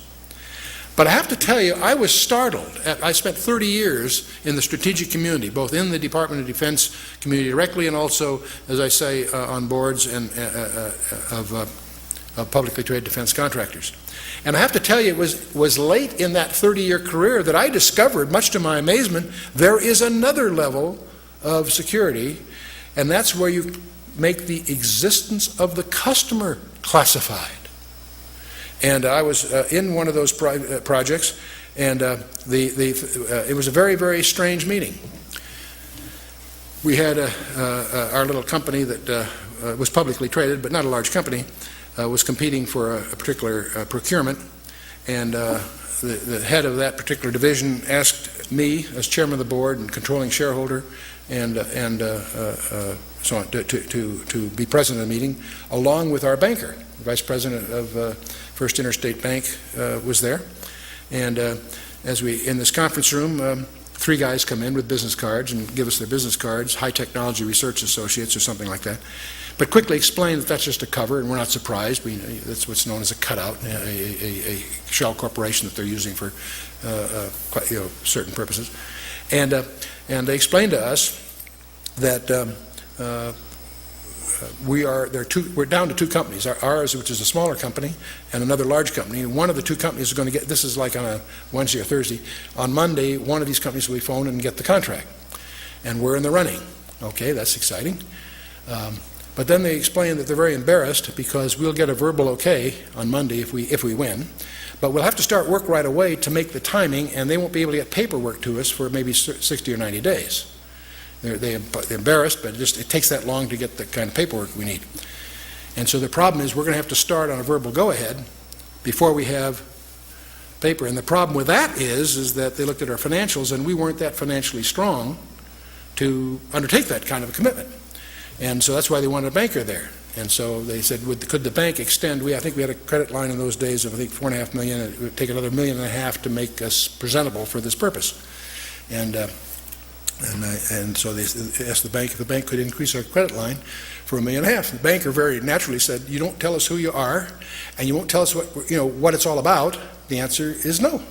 But I have to tell you, I was startled. I spent 30 years in the strategic community, both in the Department of Defense community directly and also, as I say, on boards and of publicly traded defense contractors. And I have to tell you, it was late in that 30-year career that I discovered, much to my amazement, there is another level of security, and that's where you make the existence of the customer classified. And I was in one of those projects, and it was a very, very strange meeting. We had our little company that was publicly traded, but not a large company, was competing for a particular procurement, and the head of that particular division asked me, as chairman of the board and controlling shareholder, and so on, to be present at the meeting, along with our banker. The vice president of First Interstate Bank was there, and as we in this conference room, three guys come in with business cards and give us their business cards, High Technology Research Associates or something like that, but quickly explain that that's just a cover, and we're not surprised. That's what's known as a cutout, a shell corporation that they're using for certain purposes, and they explained to us that we're down to two companies, ours, which is a smaller company, and another large company. And one of the two companies is going to get, this is like on a Wednesday or Thursday, on Monday, one of these companies will be phoned and get the contract. And we're in the running. Okay, that's exciting. But then they explain that they're very embarrassed because we'll get a verbal okay on Monday if we win. But we'll have to start work right away to make the timing, and they won't be able to get paperwork to us for maybe 60 or 90 days. They're embarrassed, but it takes that long to get the kind of paperwork we need. And so the problem is we're going to have to start on a verbal go-ahead before we have paper. And the problem with that is that they looked at our financials, and we weren't that financially strong to undertake that kind of a commitment. And so that's why they wanted a banker there. And so they said, could the bank extend? I think we had a credit line in those days of, I think, $4.5 million. It would take another $1.5 million to make us presentable for this purpose. And so they asked the bank if the bank could increase our credit line for $1.5 million. The banker very naturally said, "You don't tell us who you are, and you won't tell us what it's all about." The answer is no.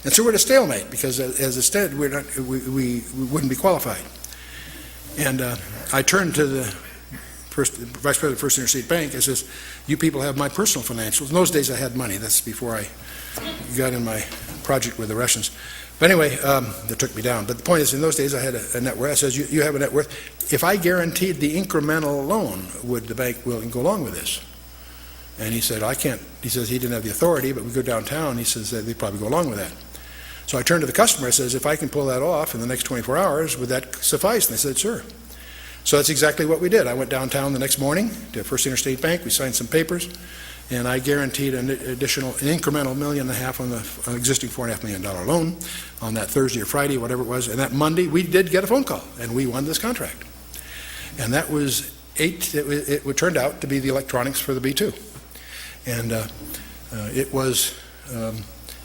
And so we're at a stalemate because, as it said, we wouldn't be qualified. And I turned to the vice president of First Interstate Bank. I says, "You people have my personal financials." In those days, I had money. That's before I got in my project with the Russians. But anyway, that took me down. But the point is, in those days, I had a net worth. I says, you have a net worth. If I guaranteed the incremental loan, would the bank willing to go along with this? And he said, I can't. He says he didn't have the authority, but we go downtown. He says they'd probably go along with that. So I turned to the customer. I says, if I can pull that off in the next 24 hours, would that suffice? And they said, sure. So that's exactly what we did. I went downtown the next morning to First Interstate Bank. We signed some papers, and I guaranteed an incremental $1.5 million on the existing $4.5 million loan on that Thursday or Friday, whatever it was. And that Monday, we did get a phone call, and we won this contract. And that was it turned out to be the electronics for the B-2. And it was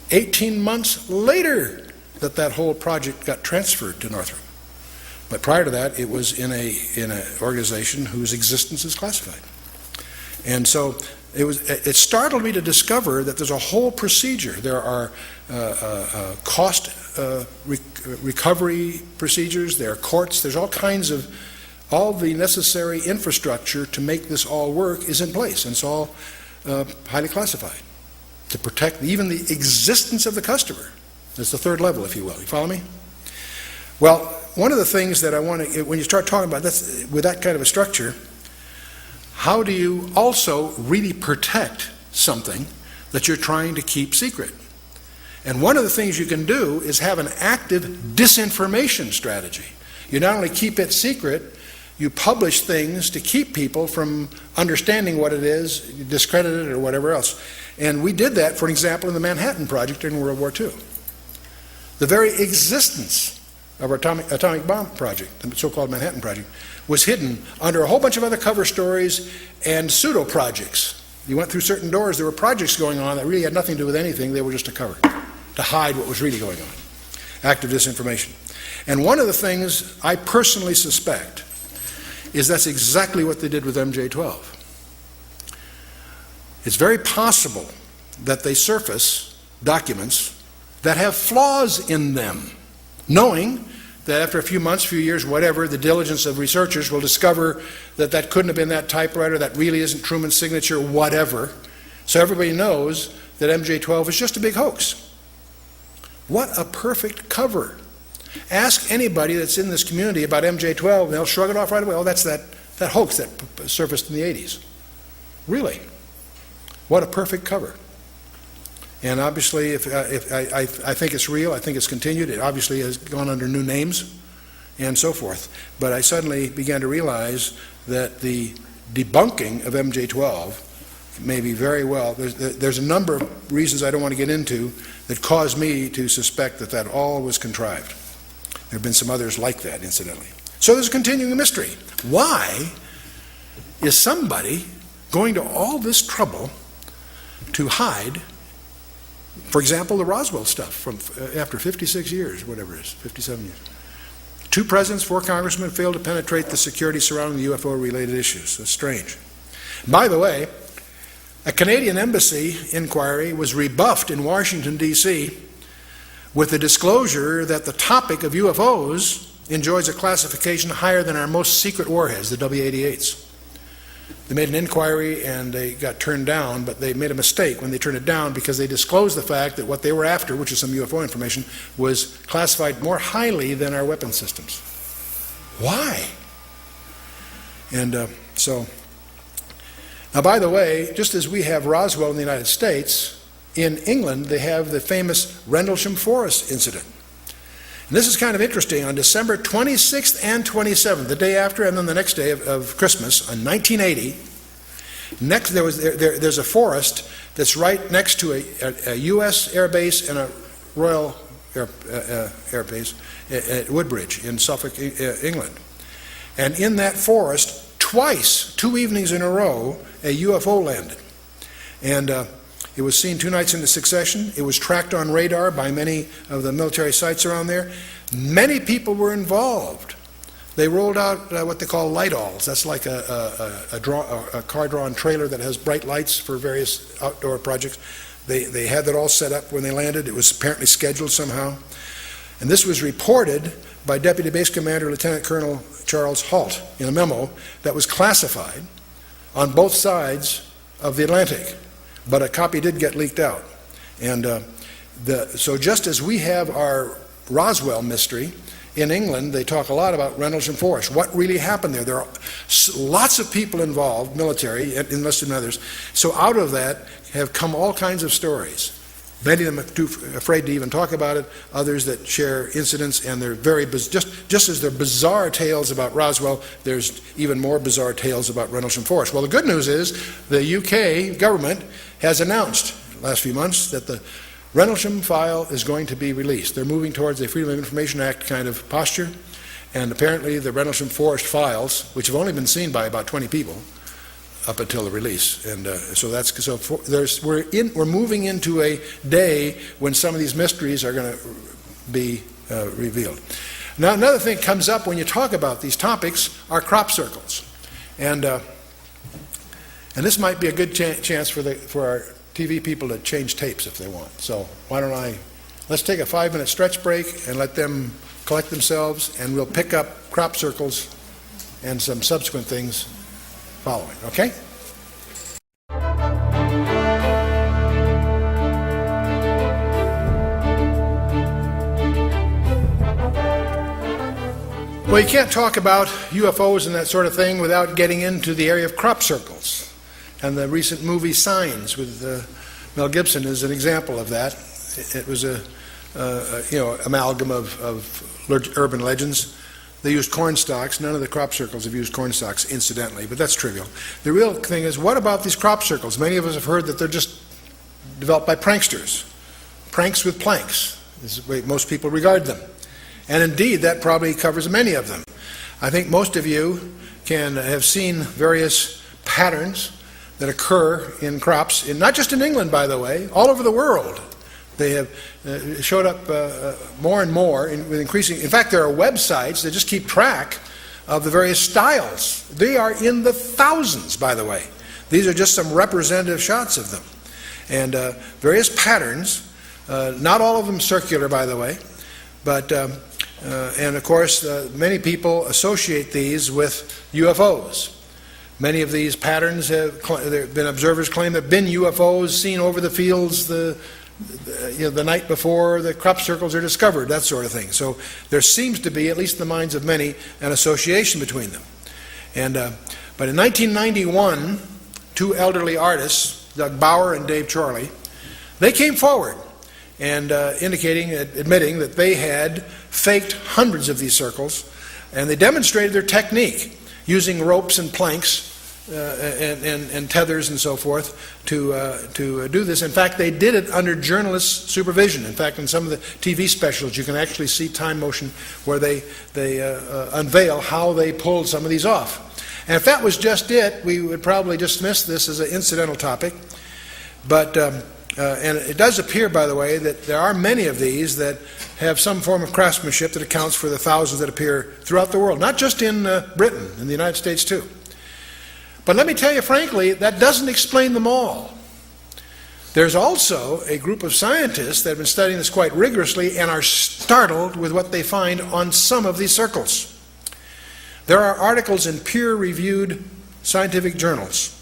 18 months later that whole project got transferred to Northrop. But prior to that, it was in an organization whose existence is classified. And so it startled me to discover that there's a whole procedure. There are cost recovery procedures, there are courts, there's all the necessary infrastructure to make this all work is in place, and it's all highly classified to protect even the existence of the customer. That's the third level, if you will. You follow me? Well, one of the things that I want to, when you start talking about this, with that kind of a structure, how do you also really protect something that you're trying to keep secret? And one of the things you can do is have an active disinformation strategy. You not only keep it secret, you publish things to keep people from understanding what it is, you discredit it or whatever else. And we did that, for example, in the Manhattan Project during World War II. The very existence of our atomic bomb project, the so-called Manhattan Project, was hidden under a whole bunch of other cover stories and pseudo-projects. You went through certain doors, there were projects going on that really had nothing to do with anything, they were just a cover to hide what was really going on. Active disinformation. And one of the things I personally suspect is that's exactly what they did with MJ-12. It's very possible that they surface documents that have flaws in them, knowing that after a few months, few years, whatever, the diligence of researchers will discover that that couldn't have been that typewriter, that really isn't Truman's signature, whatever. So everybody knows that MJ-12 is just a big hoax. What a perfect cover. Ask anybody that's in this community about MJ-12 and they'll shrug it off right away. Oh, that's that hoax that surfaced in the 80s. Really? What a perfect cover. And obviously, if I think it's real, I think it's continued. It obviously has gone under new names and so forth. But I suddenly began to realize that the debunking of MJ-12 may be very well, there's a number of reasons I don't want to get into that caused me to suspect that that all was contrived. There have been some others like that, incidentally. So there's a continuing mystery. Why is somebody going to all this trouble to hide, for example, the Roswell stuff from after 56 years, whatever it is, 57 years? 2 presidents, 4 congressmen failed to penetrate the security surrounding the UFO-related issues. That's strange. By the way, a Canadian embassy inquiry was rebuffed in Washington, D.C., with the disclosure that the topic of UFOs enjoys a classification higher than our most secret warheads, the W-88s. They made an inquiry and they got turned down, but they made a mistake when they turned it down because they disclosed the fact that what they were after, which is some UFO information, was classified more highly than our weapon systems. Why? And now, by the way, just as we have Roswell in the United States, in England they have the famous Rendlesham Forest incident. And this is kind of interesting. On December 26th and 27th, the day after and then the next day of Christmas, in 1980, there's a forest that's right next to a U.S. air base and a Royal Air Base at Woodbridge in Suffolk, England. And in that forest, twice, 2 evenings in a row, a UFO landed. And it was seen 2 nights in succession. It was tracked on radar by many of the military sites around there. Many people were involved. They rolled out what they call light-alls. That's like a car-drawn trailer that has bright lights for various outdoor projects. They had that all set up when they landed. It was apparently scheduled somehow. And this was reported by Deputy Base Commander Lieutenant Colonel Charles Halt in a memo that was classified on both sides of the Atlantic. But a copy did get leaked out. And so just as we have our Roswell mystery, in England they talk a lot about Rendlesham Forest. What really happened there? There are lots of people involved, military, enlisted and others. So out of that have come all kinds of stories. Many of them are too afraid to even talk about it. Others that share incidents, and they're very just as they're bizarre tales about Roswell, there's even more bizarre tales about Rendlesham Forest. Well, the good news is the UK government has announced last few months that the Rendlesham file is going to be released. They're moving towards a Freedom of Information Act kind of posture, and apparently the Rendlesham Forest files, which have only been seen by about 20 people up until the release, and we're moving into a day when some of these mysteries are going to be revealed. Now, another thing comes up when you talk about these topics are crop circles, and this might be a good chance for our TV people to change tapes if they want. So why don't let's take a 5-minute stretch break and let them collect themselves, and we'll pick up crop circles and some subsequent things following, okay? Well, you can't talk about UFOs and that sort of thing without getting into the area of crop circles. And the recent movie Signs with Mel Gibson is an example of that. It was a amalgam of urban legends. They used corn stalks. None of the crop circles have used corn stalks, incidentally, but that's trivial. The real thing is, what about these crop circles? Many of us have heard that they're just developed by pranksters. Pranks with planks is the way most people regard them. And indeed, that probably covers many of them. I think most of you can have seen various patterns that occur in crops, not just in England, by the way, all over the world. They have showed up more and more with increasing. In fact, there are websites that just keep track of the various styles. They are in the thousands, by the way. These are just some representative shots of them. And various patterns Not all of them circular, by the way, but and of course many people associate these with UFOs. Many of these patterns there have been observers claim there have been UFOs seen over the fields the night before the crop circles are discovered, that sort of thing. So there seems to be, at least in the minds of many, an association between them. And but in 1991, two elderly artists, Doug Bauer and Dave Chorley, they came forward and admitting that they had faked hundreds of these circles, and they demonstrated their technique using ropes and planks and tethers and so forth to do this. In fact, they did it under journalist supervision. In fact, in some of the TV specials, you can actually see time motion where they unveil how they pulled some of these off. And if that was just it, we would probably dismiss this as an incidental topic. But and it does appear, by the way, that there are many of these that have some form of craftsmanship that accounts for the thousands that appear throughout the world, not just in Britain, in the United States too. But let me tell you frankly, that doesn't explain them all. There's also a group of scientists that have been studying this quite rigorously and are startled with what they find on some of these circles. There are articles in peer-reviewed scientific journals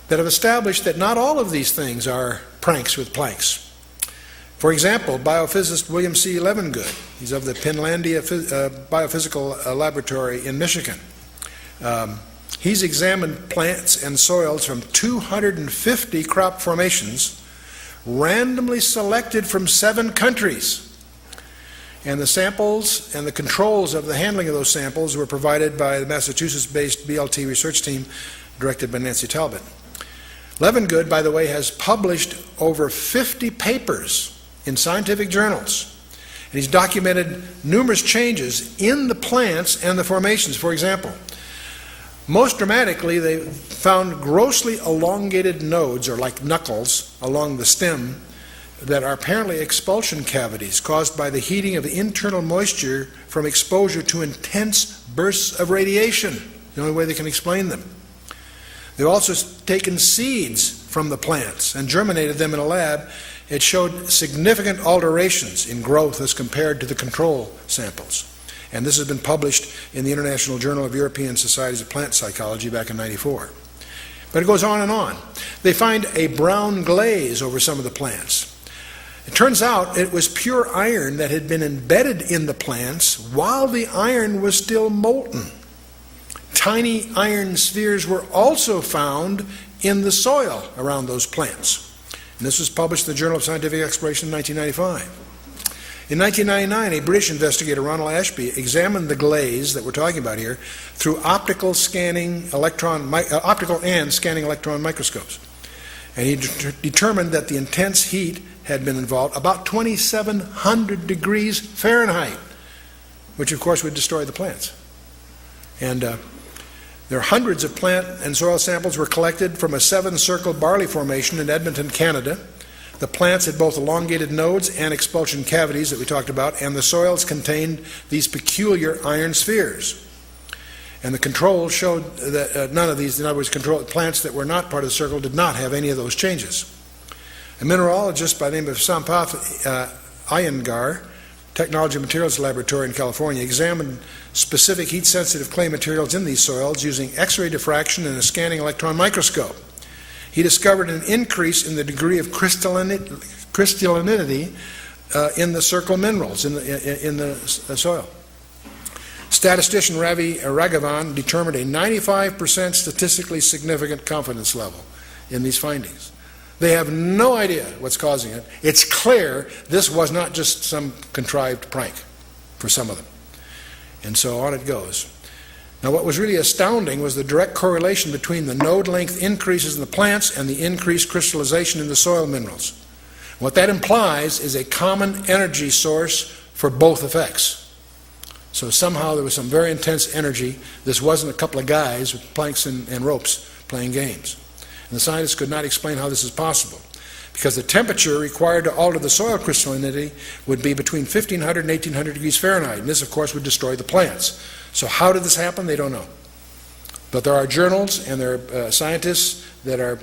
that have established that not all of these things are pranks with planks. For example, biophysicist William C. Levengood, he's of the Pinlandia Biophysical Laboratory in Michigan. He's examined plants and soils from 250 crop formations, randomly selected from 7 countries. And the samples and the controls of the handling of those samples were provided by the Massachusetts-based BLT research team directed by Nancy Talbot. Levengood, by the way, has published over 50 papers in scientific journals. And he's documented numerous changes in the plants and the formations. For example, most dramatically, they found grossly elongated nodes, or like knuckles, along the stem that are apparently expulsion cavities caused by the heating of the internal moisture from exposure to intense bursts of radiation. The only way they can explain them. They've also taken seeds from the plants and germinated them in a lab. It showed significant alterations in growth as compared to the control samples. And this has been published in the International Journal of European Societies of Plant Psychology back in '94. But it goes on and on. They find a brown glaze over some of the plants. It turns out it was pure iron that had been embedded in the plants while the iron was still molten. Tiny iron spheres were also found in the soil around those plants. And this was published in the Journal of Scientific Exploration in 1995. In 1999, a British investigator, Ronald Ashby, examined the glaze that we're talking about here through optical and scanning electron microscopes. And he determined that the intense heat had been involved, about 2,700 degrees Fahrenheit, which of course would destroy the plants. And there are hundreds of plant and soil samples were collected from a 7-circle barley formation in Edmonton, Canada. The plants had both elongated nodes and expulsion cavities that we talked about, and the soils contained these peculiar iron spheres. And the controls showed that none of these, in other words, plants that were not part of the circle did not have any of those changes. A mineralogist by the name of Sampath Iyengar, Technology and Materials Laboratory in California, examined specific heat-sensitive clay materials in these soils using X-ray diffraction and a scanning electron microscope. He discovered an increase in the degree of crystallinity in the circle minerals in the soil. Statistician Ravi Raghavan determined a 95% statistically significant confidence level in these findings. They have no idea what's causing it. It's clear this was not just some contrived prank for some of them. And so on it goes. Now what was really astounding was the direct correlation between the node length increases in the plants and the increased crystallization in the soil minerals. What that implies is a common energy source for both effects. So somehow there was some very intense energy. This wasn't a couple of guys with planks and ropes playing games. And the scientists could not explain how this is possible, because the temperature required to alter the soil crystallinity would be between 1,500 and 1,800 degrees Fahrenheit, and this of course would destroy the plants. So how did this happen? They don't know. But there are journals and there are scientists that are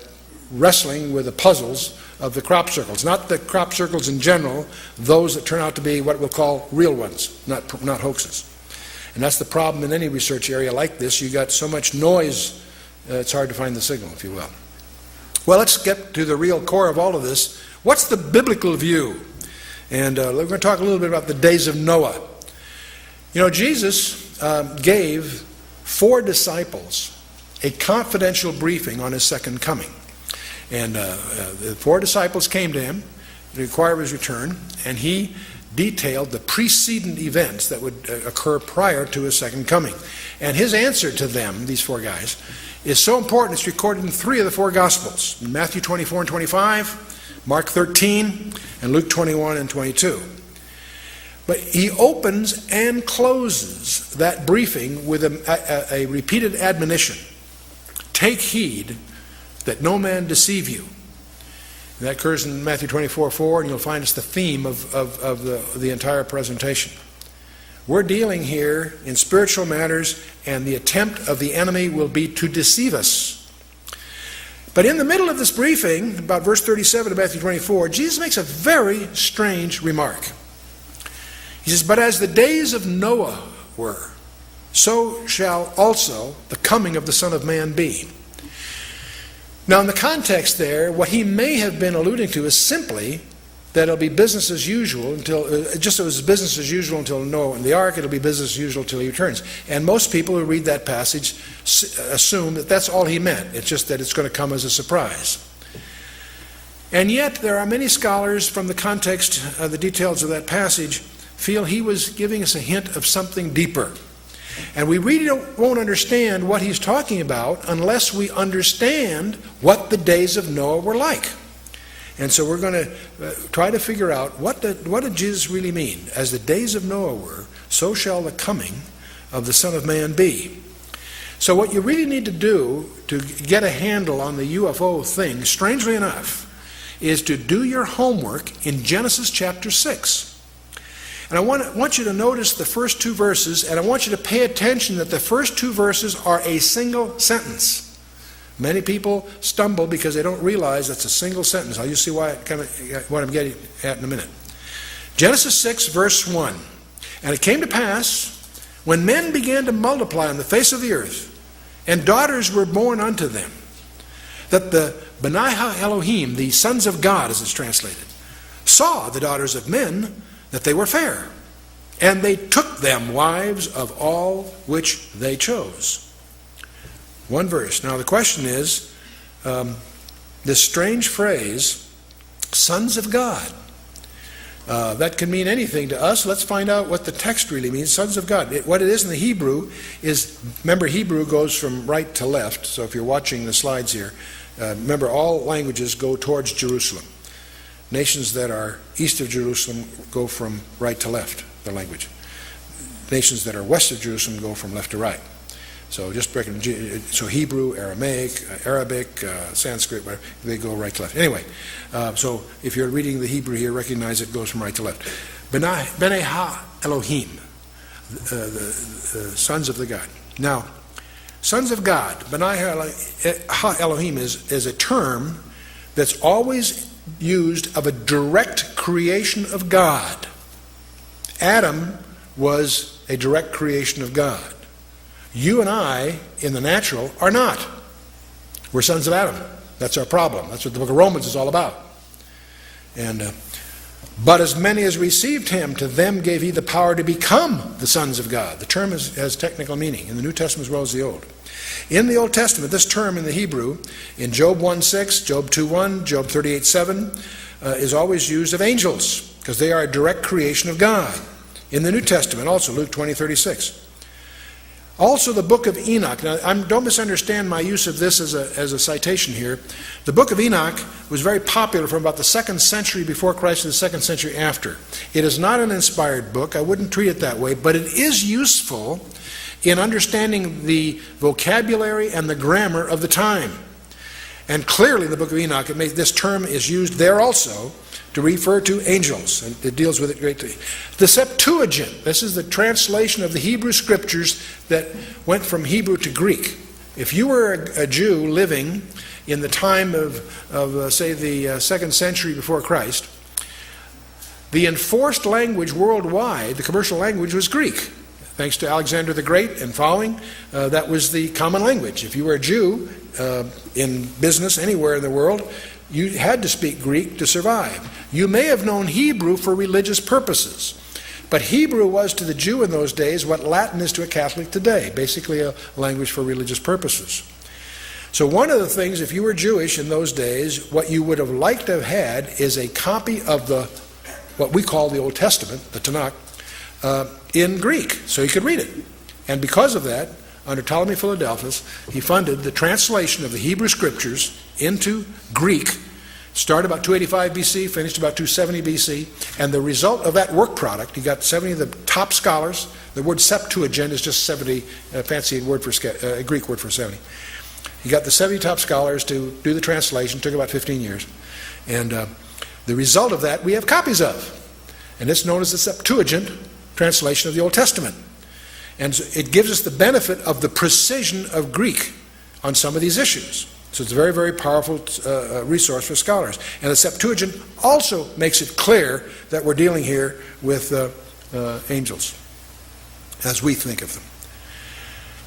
wrestling with the puzzles of the crop circles. Not the crop circles in general, those that turn out to be what we'll call real ones, not hoaxes. And that's the problem in any research area like this. You got so much noise, it's hard to find the signal, if you will. Well, let's get to the real core of all of this. What's the biblical view? And we're going to talk a little bit about the days of Noah. You know, Jesus gave 4 disciples a confidential briefing on his second coming. And the 4 disciples came to him to inquire of his return, and he detailed the precedent events that would occur prior to his second coming. And his answer to them, these 4 guys, is so important it's recorded in 3 of the 4 Gospels. In Matthew 24 and 25, Mark 13, and Luke 21 and 22. But he opens and closes that briefing with a repeated admonition. Take heed that no man deceive you. And that occurs in Matthew 24:4, and you'll find it's the theme of the entire presentation. We're dealing here in spiritual matters, and the attempt of the enemy will be to deceive us. But in the middle of this briefing, about verse 37 of Matthew 24, Jesus makes a very strange remark. He says, "But as the days of Noah were, so shall also the coming of the Son of Man be." Now in the context there, what he may have been alluding to is simply that it'll be business as usual until, just as it was business as usual until Noah and the ark, it'll be business as usual until he returns. And most people who read that passage assume that that's all he meant. It's just that it's going to come as a surprise. And yet there are many scholars from the context of the details of that passage feel he was giving us a hint of something deeper. And we really won't understand what he's talking about unless we understand what the days of Noah were like. And so we're going to try to figure out what did Jesus really mean? As the days of Noah were, so shall the coming of the Son of Man be. So what you really need to do to get a handle on the UFO thing, strangely enough, is to do your homework in Genesis chapter 6. And I want you to notice the first 2 verses, and I want you to pay attention that the first 2 verses are a single sentence. Many people stumble because they don't realize that's a single sentence. You'll see what I'm getting at in a minute. Genesis 6, verse 1. "And it came to pass, when men began to multiply on the face of the earth, and daughters were born unto them, that the Benai Elohim, the sons of God, as it's translated, saw the daughters of men, that they were fair, and they took them wives of all which they chose." 1 verse. Now the question is, this strange phrase, sons of God, that can mean anything to us. Let's find out what the text really means, sons of God. What it is in the Hebrew is, remember Hebrew goes from right to left, so if you're watching the slides here, remember all languages go towards Jerusalem. Nations that are east of Jerusalem go from right to left, the language. Nations that are west of Jerusalem go from left to right. So just breaking, so Hebrew, Aramaic, Arabic, Sanskrit, whatever, they go right to left. Anyway, so if you're reading the Hebrew here, recognize it goes from right to left. Benai Ha Elohim, the sons of the God. Now, sons of God, Benai Ha Elohim is a term that's always used of a direct creation of God. Adam was a direct creation of God. You and I, in the natural, are not. We're sons of Adam. That's our problem. That's what the book of Romans is all about. And but as many as received him, to them gave he the power to become the sons of God. The term has technical meaning in the New Testament as well as the Old. In the Old Testament, this term in the Hebrew, in Job 1:6, Job 2:1, Job 38:7, is always used of angels, because they are a direct creation of God. In the New Testament, also Luke 20:36. Also the book of Enoch. Now, don't misunderstand my use of this as a citation here. The book of Enoch was very popular from about the 2nd century before Christ to the 2nd century after. It is not an inspired book. I wouldn't treat it that way, but it is useful in understanding the vocabulary and the grammar of the time. And clearly in the book of Enoch, this term is used there also to refer to angels, and it deals with it greatly. The Septuagint, this is the translation of the Hebrew scriptures that went from Hebrew to Greek. if you were a Jew living in the time of say, the 2nd century before Christ, the enforced language worldwide, the commercial language, was Greek. Thanks to Alexander the Great and following, that was the common language. If you were a Jew in business anywhere in the world, you had to speak Greek to survive. You may have known Hebrew for religious purposes, but Hebrew was to the Jew in those days what Latin is to a Catholic today, basically a language for religious purposes. So one of the things, if you were Jewish in those days, what you would have liked to have had is a copy of what we call the Old Testament, the Tanakh, in Greek, so you could read it. And because of that, under Ptolemy Philadelphus, he funded the translation of the Hebrew Scriptures into Greek, started about 285 BC, finished about 270 BC, and the result of that work product, he got 70 of the top scholars. The word Septuagint is just 70, fancy word for Greek word for 70. He got the 70 top scholars to do the translation. It took about 15 years. And the result of that we have copies of. And it's known as the Septuagint translation of the Old Testament. And it gives us the benefit of the precision of Greek on some of these issues. So it's a very, very powerful resource for scholars. And the Septuagint also makes it clear that we're dealing here with angels, as we think of them.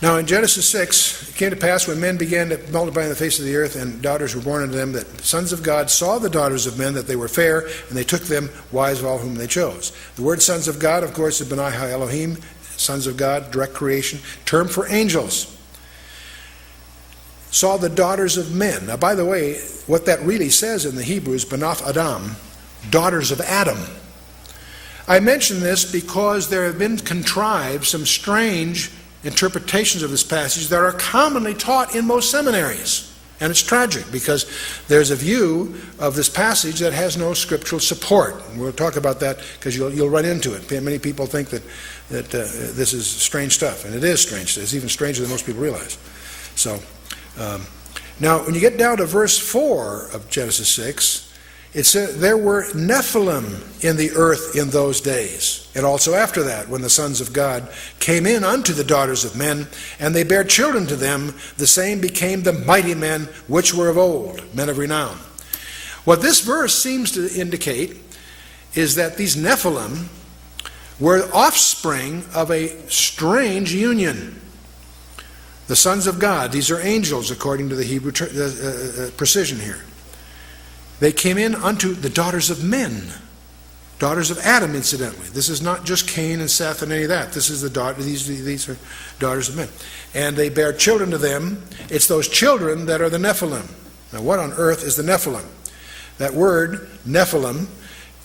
Now in Genesis 6, it came to pass when men began to multiply on the face of the earth and daughters were born unto them, that the sons of God saw the daughters of men, that they were fair, and they took them wives of all whom they chose. The word sons of God, of course, is Benai Ha Elohim, sons of God, direct creation, term for angels. Saw the daughters of men. Now by the way, what that really says in the Hebrew is Banath Adam, daughters of Adam. I mention this because there have been contrived some strange interpretations of this passage that are commonly taught in most seminaries. And it's tragic because there's a view of this passage that has no scriptural support. And we'll talk about that because you'll run into it. Many people think that this is strange stuff, and it is strange. It's even stranger than most people realize. So, now when you get down to verse 4 of Genesis 6, it says, there were Nephilim in the earth in those days, and also after that, when the sons of God came in unto the daughters of men, and they bare children to them, the same became the mighty men which were of old, men of renown. What this verse seems to indicate is that these Nephilim were offspring of a strange union. The sons of God, these are angels according to the Hebrew precision here. They came in unto the daughters of men, daughters of Adam, incidentally. This is not just Cain and Seth and any of that. This is these are daughters of men. And they bear children to them. It's those children that are the Nephilim. Now, what on earth is the Nephilim? That word, Nephilim,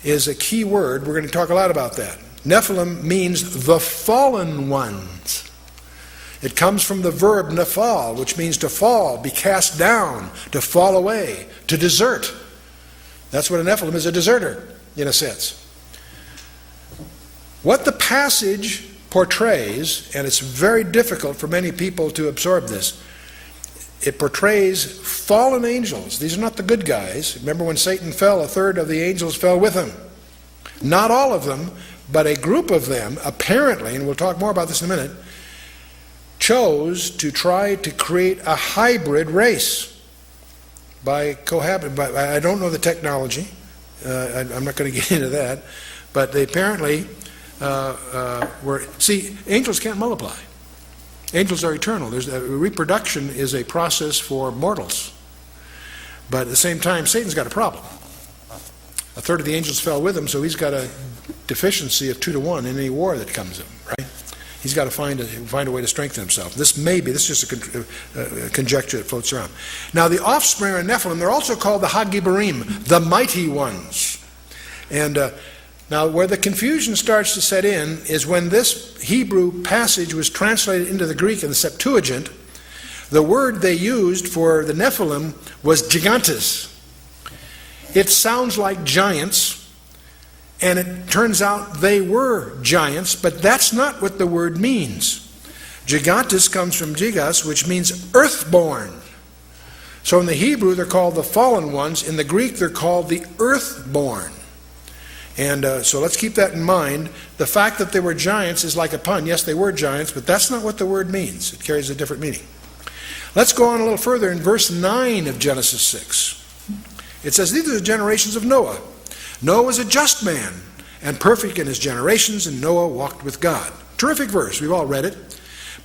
is a key word. We're going to talk a lot about that. Nephilim means the fallen ones. It comes from the verb nephal, which means to fall, be cast down, to fall away, to desert. That's what a Nephilim is, a deserter, in a sense. What the passage portrays, and it's very difficult for many people to absorb this, it portrays fallen angels. These are not the good guys. Remember when Satan fell, a third of the angels fell with him. Not all of them, but a group of them, apparently, and we'll talk more about this in a minute, chose to try to create a hybrid race. By cohabiting, I don't know the technology. I'm not going to get into that. But they apparently were. See, angels can't multiply. Angels are eternal. Reproduction is a process for mortals. But at the same time, Satan's got a problem. A third of the angels fell with him, so he's got a deficiency of 2 to 1 in any war that comes in, right? He's got to find a way to strengthen himself. This is just a conjecture that floats around. Now, the offspring of Nephilim, they're also called the Hagibarim, the mighty ones. And now, where the confusion starts to set in is when this Hebrew passage was translated into the Greek in the Septuagint, the word they used for the Nephilim was gigantes. It sounds like giants. And it turns out they were giants, but that's not what the word means. Gigantes comes from gigas, which means earthborn. So in the Hebrew, they're called the fallen ones. In the Greek, they're called the earthborn. And so let's keep that in mind. The fact that they were giants is like a pun. Yes, they were giants, but that's not what the word means. It carries a different meaning. Let's go on a little further in verse 9 of Genesis 6. It says, these are the generations of Noah. Noah was a just man and perfect in his generations, and Noah walked with God. Terrific verse. We've all read it.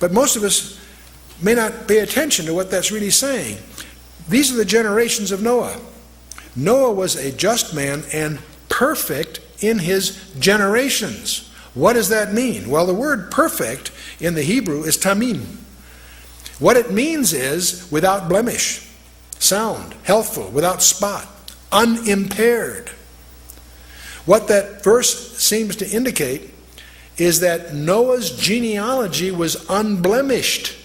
But most of us may not pay attention to what that's really saying. These are the generations of Noah. Noah was a just man and perfect in his generations. What does that mean? Well, the word perfect in the Hebrew is tamim. What it means is without blemish, sound, healthful, without spot, unimpaired. What that verse seems to indicate is that Noah's genealogy was unblemished.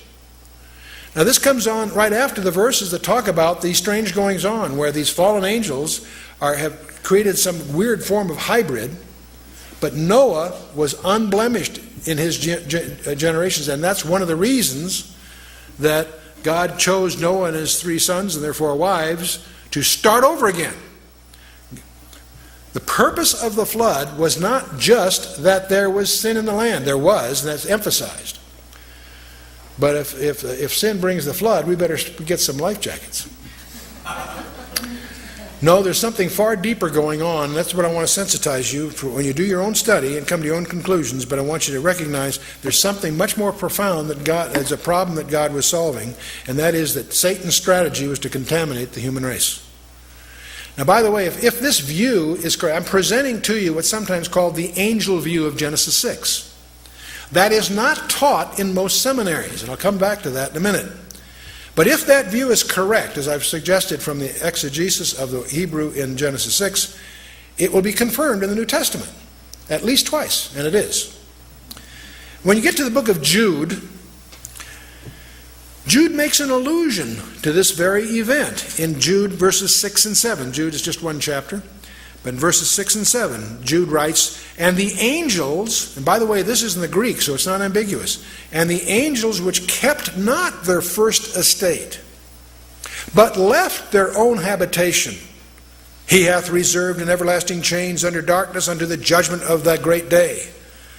Now this comes on right after the verses that talk about these strange goings on, where these fallen angels have created some weird form of hybrid, but Noah was unblemished in his generations, and that's one of the reasons that God chose Noah and his 3 sons and their 4 wives to start over again. The purpose of the flood was not just that there was sin in the land. There was, and that's emphasized. But if sin brings the flood, we better get some life jackets. No, there's something far deeper going on. That's what I want to sensitize you for when you do your own study and come to your own conclusions. But I want you to recognize there's something much more profound that God is a problem that God was solving, and that is that Satan's strategy was to contaminate the human race. Now, by the way, if this view is correct, I'm presenting to you what's sometimes called the angel view of Genesis 6. That is not taught in most seminaries, and I'll come back to that in a minute. But if that view is correct, as I've suggested from the exegesis of the Hebrew in Genesis 6, it will be confirmed in the New Testament, at least twice, and it is. When you get to the book of Jude, Jude makes an allusion to this very event in Jude verses 6 and 7. Jude is just one chapter. But in verses 6 and 7, Jude writes, and the angels, and by the way, this is in the Greek, so it's not ambiguous, and the angels which kept not their first estate, but left their own habitation, he hath reserved in everlasting chains under darkness unto the judgment of that great day,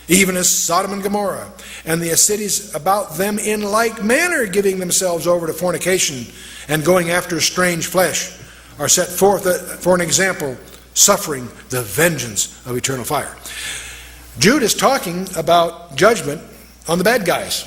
even as Sodom and Gomorrah, and the cities about them in like manner giving themselves over to fornication and going after strange flesh, are set forth for an example, suffering the vengeance of eternal fire. Jude is talking about judgment on the bad guys.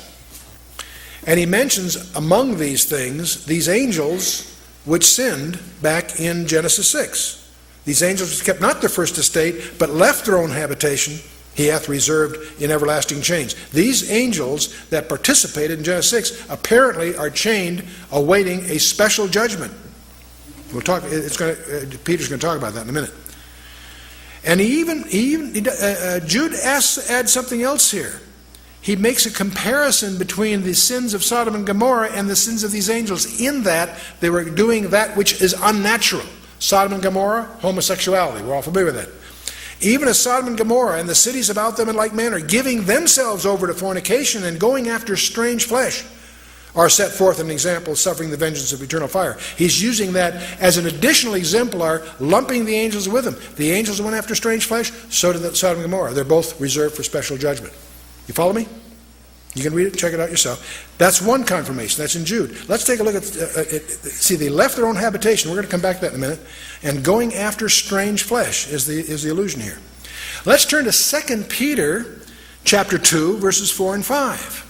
And he mentions among these things, these angels which sinned back in Genesis 6. These angels which kept not their first estate, but left their own habitation, he hath reserved in everlasting chains. These angels that participated in Genesis 6 apparently are chained, awaiting a special judgment. We'll talk. Peter's going to talk about that in a minute. And Jude adds something else here. He makes a comparison between the sins of Sodom and Gomorrah and the sins of these angels, in that they were doing that which is unnatural. Sodom and Gomorrah, homosexuality. We're all familiar with that. Even as Sodom and Gomorrah and the cities about them in like manner, giving themselves over to fornication and going after strange flesh, are set forth an example, suffering the vengeance of eternal fire. He's using that as an additional exemplar, lumping the angels with them. The angels went after strange flesh, so did Sodom and Gomorrah. They're both reserved for special judgment. You follow me? You can read it, check it out yourself. That's one confirmation. That's in Jude. Let's take a look at, see, they left their own habitation. We're going to come back to that in a minute. And going after strange flesh is the allusion here. Let's turn to 2 Peter chapter 2, verses 4 and 5.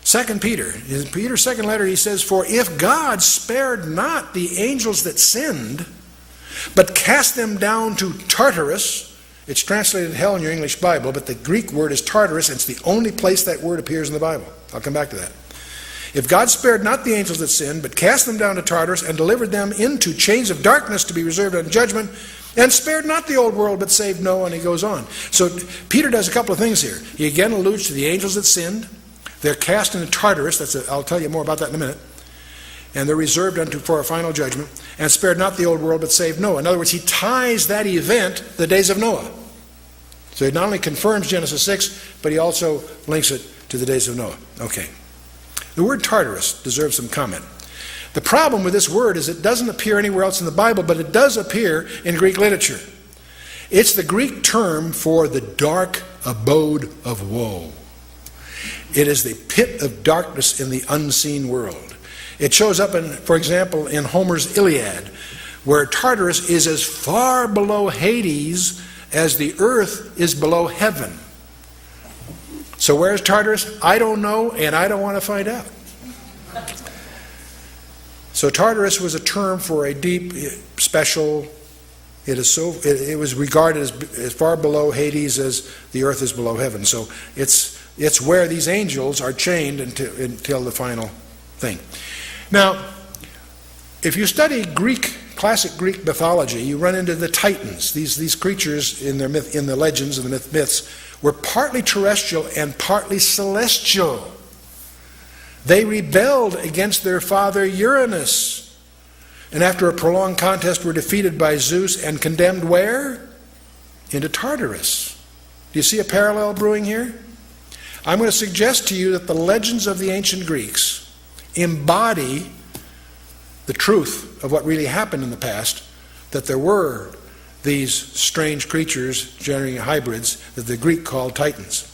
2 Peter, in Peter's second letter, he says, for if God spared not the angels that sinned, but cast them down to Tartarus, it's translated hell in your English Bible, but the Greek word is Tartarus, and it's the only place that word appears in the Bible. I'll come back to that. If God spared not the angels that sinned, but cast them down to Tartarus, and delivered them into chains of darkness to be reserved unto judgment, and spared not the old world, but saved Noah, and he goes on. So Peter does a couple of things here. He again alludes to the angels that sinned. They're cast into Tartarus. I'll tell you more about that in a minute. And they're reserved for a final judgment. And spared not the old world, but saved Noah. In other words, he ties that event, the days of Noah. So he not only confirms Genesis 6, but he also links it to the days of Noah. Okay. The word Tartarus deserves some comment. The problem with this word is it doesn't appear anywhere else in the Bible, but it does appear in Greek literature. It's the Greek term for the dark abode of woe. It is the pit of darkness in the unseen world. It shows up, for example, in Homer's Iliad, where Tartarus is as far below Hades as the earth is below heaven. So where's Tartarus? I don't know, and I don't want to find out. So Tartarus was a term for a deep, special. It was regarded as far below Hades as the earth is below heaven. So it's where these angels are chained until the final thing. Now, if you study classic Greek mythology, you run into the Titans. These creatures in the legends and the myths were partly terrestrial and partly celestial. They rebelled against their father Uranus, and after a prolonged contest were defeated by Zeus and condemned where? Into Tartarus. Do you see a parallel brewing here? I'm going to suggest to you that the legends of the ancient Greeks embody the truth of what really happened in the past, that there were these strange creatures generating hybrids that the Greek called Titans.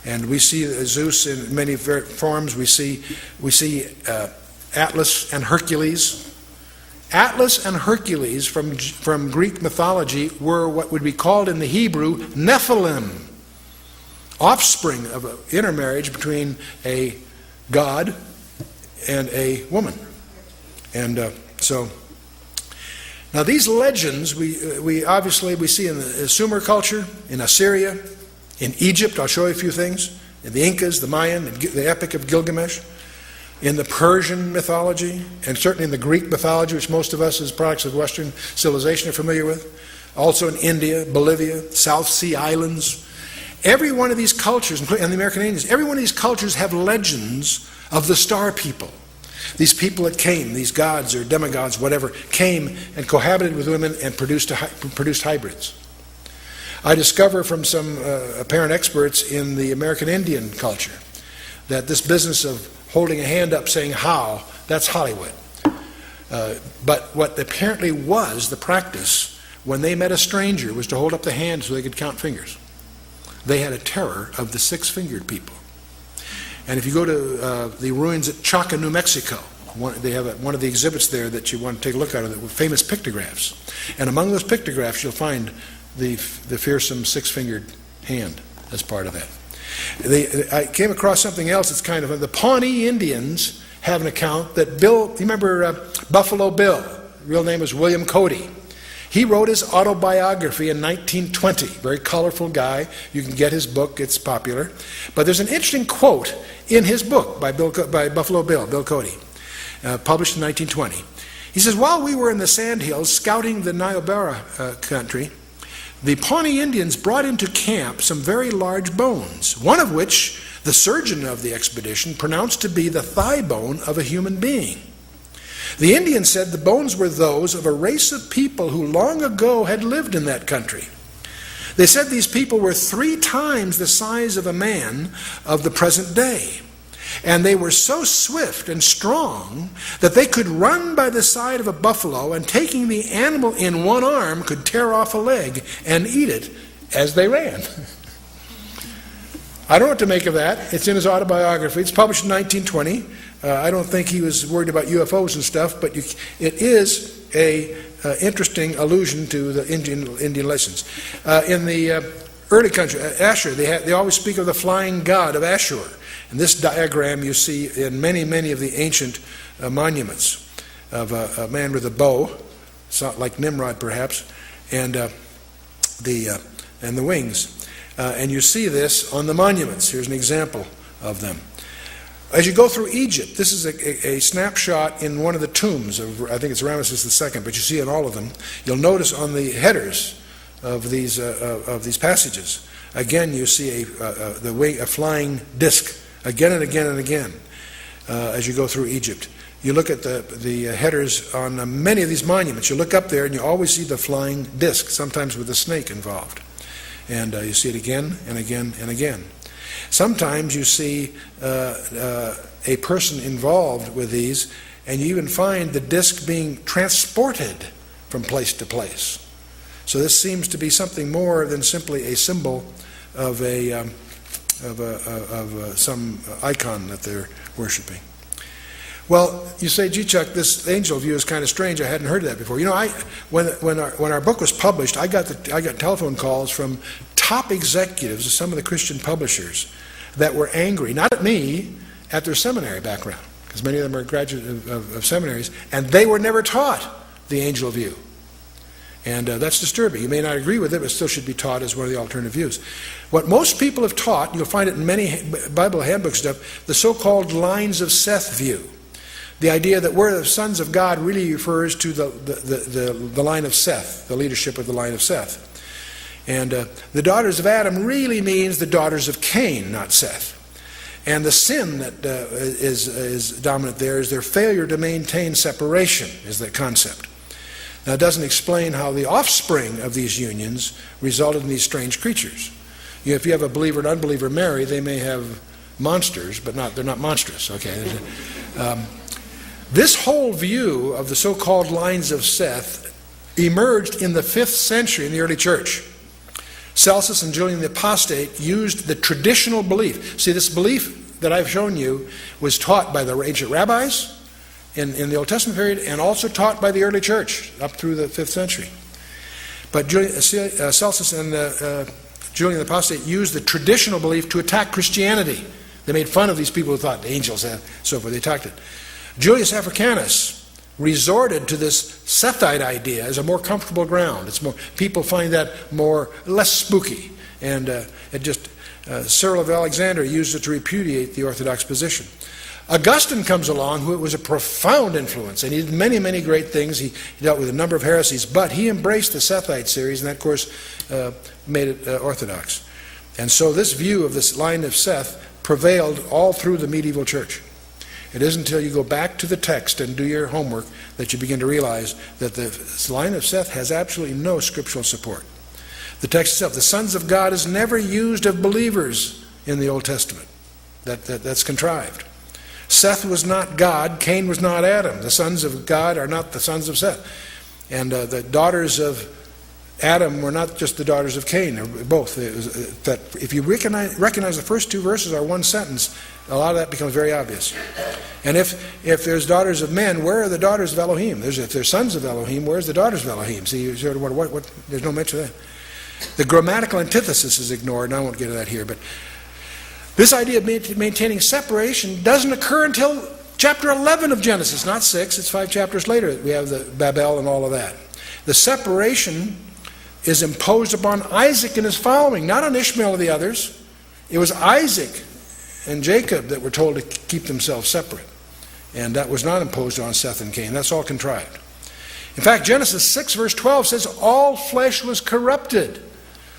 And we see Zeus in many forms. We see Atlas and Hercules. Atlas and Hercules from Greek mythology were what would be called in the Hebrew Nephilim, offspring of an intermarriage between a god and a woman. And so now these legends we obviously see in the Sumer culture, in Assyria, in Egypt. I'll show you a few things. In the Incas, the Mayan, the Epic of Gilgamesh, in the Persian mythology, and certainly in the Greek mythology, which most of us as products of Western civilization are familiar with. Also in India, Bolivia, South Sea Islands. Every one of these cultures, and the American Indians, every one of these cultures have legends of the star people. These people that came, these gods or demigods, whatever, came and cohabited with women and produced hybrids. I discover from some apparent experts in the American Indian culture that this business of holding a hand up saying how, that's Hollywood. But what apparently was the practice when they met a stranger was to hold up the hand so they could count fingers. They had a terror of the six-fingered people. And if you go to the ruins at Chaca, New Mexico, they have one of the exhibits there that you want to take a look at, with famous pictographs. And among those pictographs you'll find the fearsome six-fingered hand as part of that. I came across something else that's kind of... The Pawnee Indians have an account that Bill... You remember Buffalo Bill? Real name was William Cody. He wrote his autobiography in 1920. Very colorful guy. You can get his book. It's popular. But there's an interesting quote in his book by Buffalo Bill, Bill Cody, published in 1920. He says, while we were in the Sandhills scouting the Niobrara country, the Pawnee Indians brought into camp some very large bones, one of which the surgeon of the expedition pronounced to be the thigh bone of a human being. The Indians said the bones were those of a race of people who long ago had lived in that country. They said these people were 3 times the size of a man of the present day. And they were so swift and strong that they could run by the side of a buffalo and, taking the animal in one arm, could tear off a leg and eat it as they ran. I don't know what to make of that. It's in his autobiography. It's published in 1920. I don't think he was worried about UFOs and stuff, but it is a interesting allusion to the Indian legends. In the early country, Ashur, they always speak of the flying god of Ashur. And this diagram you see in many, many of the ancient monuments of a man with a bow, like Nimrod perhaps, and the wings. And you see this on the monuments. Here's an example of them. As you go through Egypt, this is a snapshot in one of the tombs of, I think it's Ramesses II, but you see in all of them. You'll notice on the headers of these passages, again you see a flying disc, again and again and again, as you go through Egypt. You look at the headers on many of these monuments. You look up there and you always see the flying disc, sometimes with a snake involved. And you see it again and again and again. Sometimes you see a person involved with these, and you even find the disc being transported from place to place. So this seems to be something more than simply a symbol of some icon that they're worshiping. Well, you say, gee, Chuck, this angel view is kind of strange. I hadn't heard of that before. You know, when our book was published, I got telephone calls from top executives of some of the Christian publishers that were angry, not at me, at their seminary background, because many of them are graduates of seminaries, and they were never taught the angel view. And that's disturbing. You may not agree with it, but it still should be taught as one of the alternative views. What most people have taught, you'll find it in many Bible handbook stuff, the so-called lines of Seth view. The idea that we're the sons of God really refers to the line of Seth, the leadership of the line of Seth. And the daughters of Adam really means the daughters of Cain, not Seth. And the sin that is dominant there is their failure to maintain separation, is the concept. Now, it doesn't explain how the offspring of these unions resulted in these strange creatures. If you have a believer and unbeliever marry, they may have monsters, but they're not monstrous. Okay. This whole view of the so-called lines of Seth emerged in the 5th century in the early church. Celsus and Julian the Apostate used the traditional belief. See, this belief that I've shown you was taught by the ancient rabbis in the Old Testament period, and also taught by the early church up through the 5th century. But Celsus and Julian the Apostate used the traditional belief to attack Christianity. They made fun of these people who thought the angels and so forth. They attacked it. Julius Africanus resorted to this Sethite idea as a more comfortable ground. People find that less spooky, and Cyril of Alexandria used it to repudiate the Orthodox position. Augustine comes along, who was a profound influence, and he did many, many great things. He dealt with a number of heresies, but he embraced the Sethite series, and that, of course, made it orthodox. And so this view of this line of Seth prevailed all through the medieval church. It isn't until you go back to the text and do your homework that you begin to realize that the line of Seth has absolutely no scriptural support. The text itself, the sons of God, is never used of believers in the Old Testament. That's contrived. Seth was not God, Cain was not Adam. The sons of God are not the sons of Seth. And the daughters of Adam were not just the daughters of Cain, they're both. That if you recognize the first two verses are one sentence, a lot of that becomes very obvious. And if there's daughters of men, where are the daughters of Elohim? If there's sons of Elohim, where's the daughters of Elohim? See, you sort of wonder, there's no mention of that. The grammatical antithesis is ignored, and I won't get into that here, but this idea of maintaining separation doesn't occur until chapter 11 of Genesis, not 6. It's 5 chapters later that we have the Babel and all of that. The separation is imposed upon Isaac and his following, not on Ishmael or the others. It was Isaac and Jacob that were told to keep themselves separate. And that was not imposed on Seth and Cain. That's all contrived. In fact, Genesis 6 verse 12 says, all flesh was corrupted.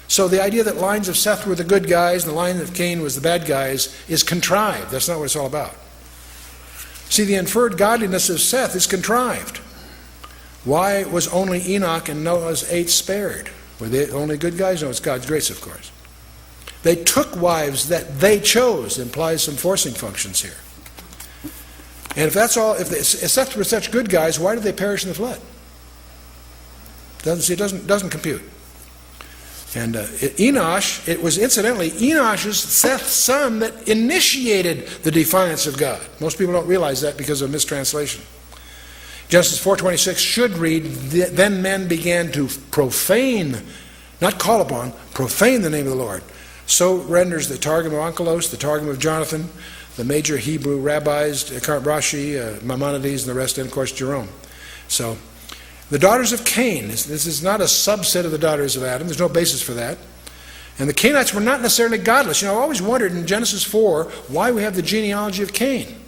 So the idea that lines of Seth were the good guys and the line of Cain was the bad guys is contrived. That's not what it's all about. See, the inferred godliness of Seth is contrived. Why was only Enoch and Noah's 8 spared? Were they only good guys? No, it's God's grace, of course. They took wives that they chose. It implies some forcing functions here. And if that's all, if Seth were such good guys, why did they perish in the flood? It doesn't compute. And Enosh, it was incidentally Enosh's, Seth's son, that initiated the defiance of God. Most people don't realize that because of mistranslation. Genesis 4:26 should read, then men began to profane, not call upon, profane the name of the Lord. So renders the Targum of Onkelos, the Targum of Jonathan, the major Hebrew rabbis, Rashi, Maimonides, and the rest, and of course Jerome. So the daughters of Cain, this is not a subset of the daughters of Adam. There's no basis for that. And the Cainites were not necessarily godless. You know, I always wondered in Genesis 4 why we have the genealogy of Cain.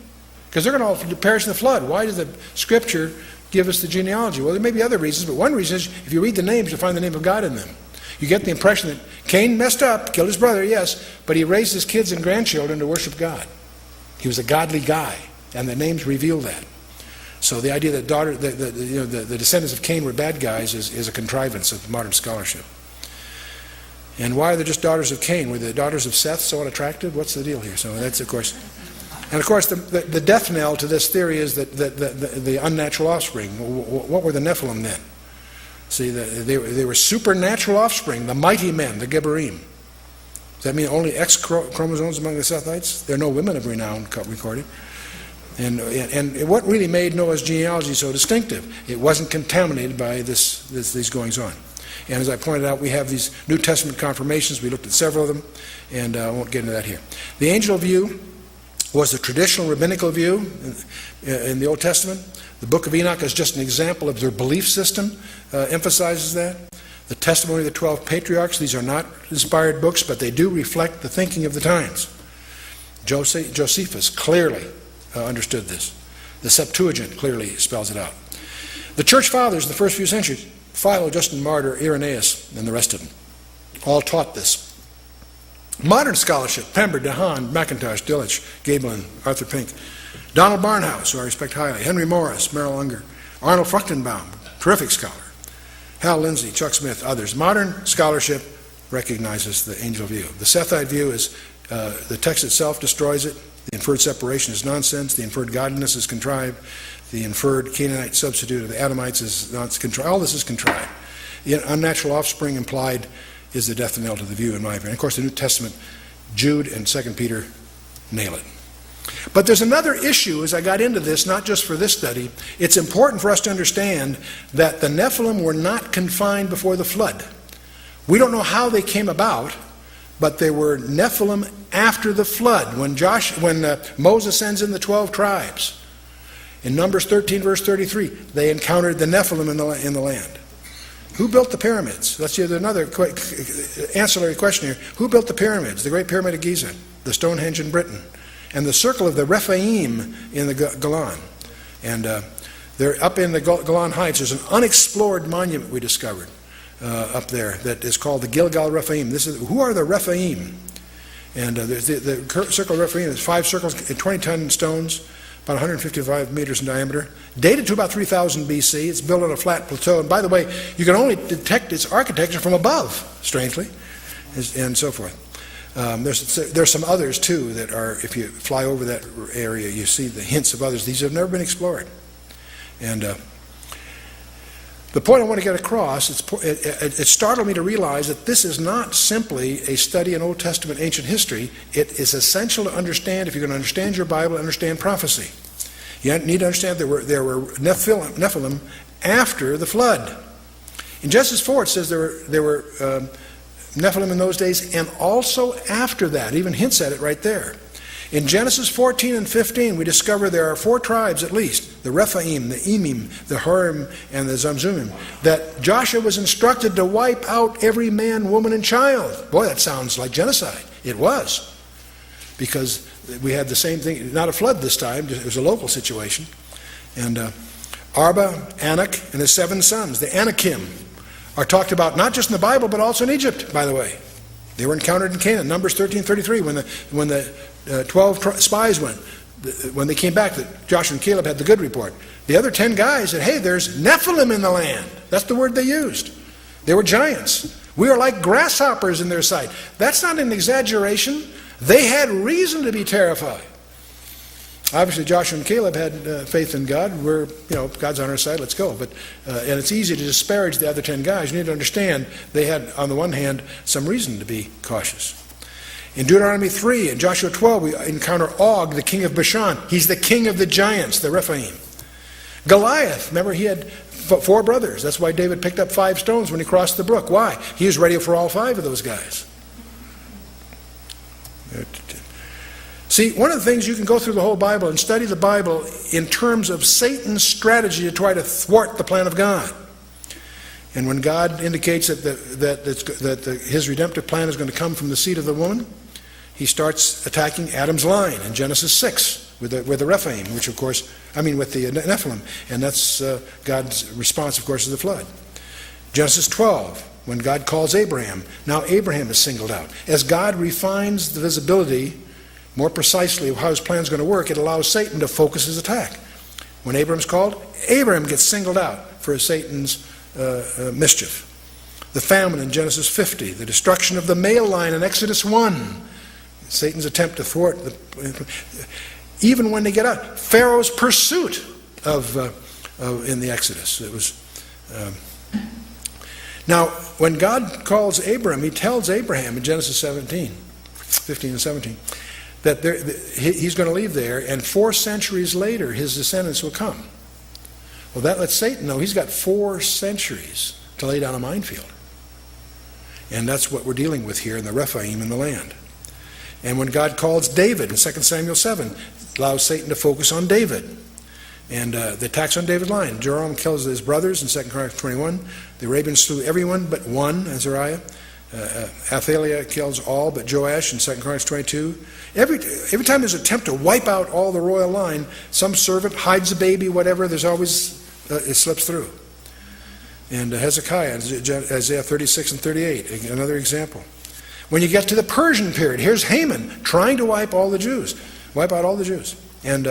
Because they're going to all perish in the flood. Why does the Scripture give us the genealogy? Well, there may be other reasons, but one reason is if you read the names, you'll find the name of God in them. You get the impression that Cain messed up, killed his brother, yes, but he raised his kids and grandchildren to worship God. He was a godly guy, and the names reveal that. So the idea that the descendants of Cain were bad guys is a contrivance of modern scholarship. And why are they just daughters of Cain? Were the daughters of Seth so unattractive? What's the deal here? So that's, of course... And of course, the death knell to this theory is that the unnatural offspring. What were the Nephilim then? See, they were supernatural offspring, the mighty men, the Gebarim. Does that mean only X chromosomes among the Sethites? There are no women of renown recorded. And what really made Noah's genealogy so distinctive? It wasn't contaminated by these goings on. And as I pointed out, we have these New Testament confirmations. We looked at several of them, and I won't get into that here. The angel view was the traditional rabbinical view in the Old Testament. The book of Enoch is just an example of their belief system, emphasizes that. The testimony of the 12 patriarchs, these are not inspired books, but they do reflect the thinking of the times. Josephus clearly understood this. The Septuagint clearly spells it out. The church fathers in the first few centuries, Philo, Justin Martyr, Irenaeus, and the rest of them, all taught this. Modern scholarship, Pember, DeHaan, McIntosh, Dillich, Gabelin, Arthur Pink, Donald Barnhouse, who I respect highly, Henry Morris, Merrill Unger, Arnold Fruchtenbaum, terrific scholar, Hal Lindsey, Chuck Smith, others. Modern scholarship recognizes the angel view. The Sethite view is the text itself destroys it. The inferred separation is nonsense. The inferred godliness is contrived. The inferred Canaanite substitute of the Adamites is not contrived. All this is contrived. The unnatural offspring implied is the death knell to the view, in my opinion. Of course, the New Testament, Jude and 2 Peter nail it. But there's another issue as I got into this, not just for this study. It's important for us to understand that the Nephilim were not confined before the flood. We don't know how they came about, but they were Nephilim after the flood. When Moses sends in the 12 tribes, in Numbers 13, verse 33, they encountered the Nephilim in the land. Who built the pyramids? Let's hear another quick ancillary question here. Who built the pyramids? The Great Pyramid of Giza, the Stonehenge in Britain, and the circle of the Rephaim in the Golan. And they're up in the Golan Heights. There's an unexplored monument we discovered up there that is called the Gilgal Rephaim. Who are the Rephaim? And the circle of Rephaim is 5 circles, 20-ton stones, about 155 meters in diameter, dated to about 3000 BC. It's built on a flat plateau. And by the way, you can only detect its architecture from above, strangely, and so forth. There's some others, too, that are, if you fly over that area, you see the hints of others. These have never been explored. And the point I want to get across, it startled me to realize that this is not simply a study in Old Testament ancient history. It is essential to understand, if you're going to understand your Bible, understand prophecy. You need to understand there were Nephilim after the flood. In Genesis 4, it says there were Nephilim in those days, and also after that. It even hints at it right there. In Genesis 14 and 15, we discover there are 4 tribes at least, the Rephaim, the Emim, the Hurim, and the Zamzumim, that Joshua was instructed to wipe out every man, woman, and child. Boy, that sounds like genocide. It was, because we had the same thing, not a flood this time, it was a local situation. And Arba, Anak, and his 7 sons, the Anakim, are talked about not just in the Bible, but also in Egypt, by the way. They were encountered in Canaan, Numbers 13:33, when the 12 spies went. When they came back, Joshua and Caleb had the good report. The other 10 guys said, hey, there's Nephilim in the land. That's the word they used. They were giants. We are like grasshoppers in their sight. That's not an exaggeration. They had reason to be terrified. Obviously, Joshua and Caleb had faith in God. God's on our side, let's go. But and it's easy to disparage the other 10 guys. You need to understand they had, on the one hand, some reason to be cautious. In Deuteronomy 3 and Joshua 12, we encounter Og, the king of Bashan. He's the king of the giants, the Rephaim. Goliath, remember, he had 4 brothers. That's why David picked up 5 stones when he crossed the brook. Why? He was ready for all 5 of those guys. See, one of the things, you can go through the whole Bible and study the Bible in terms of Satan's strategy to try to thwart the plan of God. And when God indicates that his redemptive plan is going to come from the seed of the woman, he starts attacking Adam's line in Genesis 6 with the Rephaim, with the Nephilim. And that's God's response, of course, to the flood. Genesis 12, when God calls Abraham, now Abraham is singled out. As God refines the visibility more precisely of how his plan is going to work, it allows Satan to focus his attack. When Abraham's called, Abraham gets singled out for Satan's mischief. The famine in Genesis 50, the destruction of the male line in Exodus 1, Satan's attempt to thwart even when they get out, Pharaoh's pursuit in the Exodus. It was now when God calls Abraham, he tells Abraham in Genesis 15 and 17, that he's going to leave there, and 4 centuries later his descendants will come. Well, that lets Satan know he's got 4 centuries to lay down a minefield. And that's what we're dealing with here in the Rephaim in the land. And when God calls David in 2 Samuel 7, allows Satan to focus on David. And the attacks on David's line. Joram kills his brothers in 2 Chronicles 21. The Arabians slew everyone but one, Azariah. Athaliah kills all but Joash in 2 Chronicles 22. Every time there's an attempt to wipe out all the royal line, some servant hides a baby, whatever, there's always, it slips through. And Hezekiah, Isaiah 36 and 38, another example. When you get to the Persian period, here's Haman trying to wipe out all the Jews. And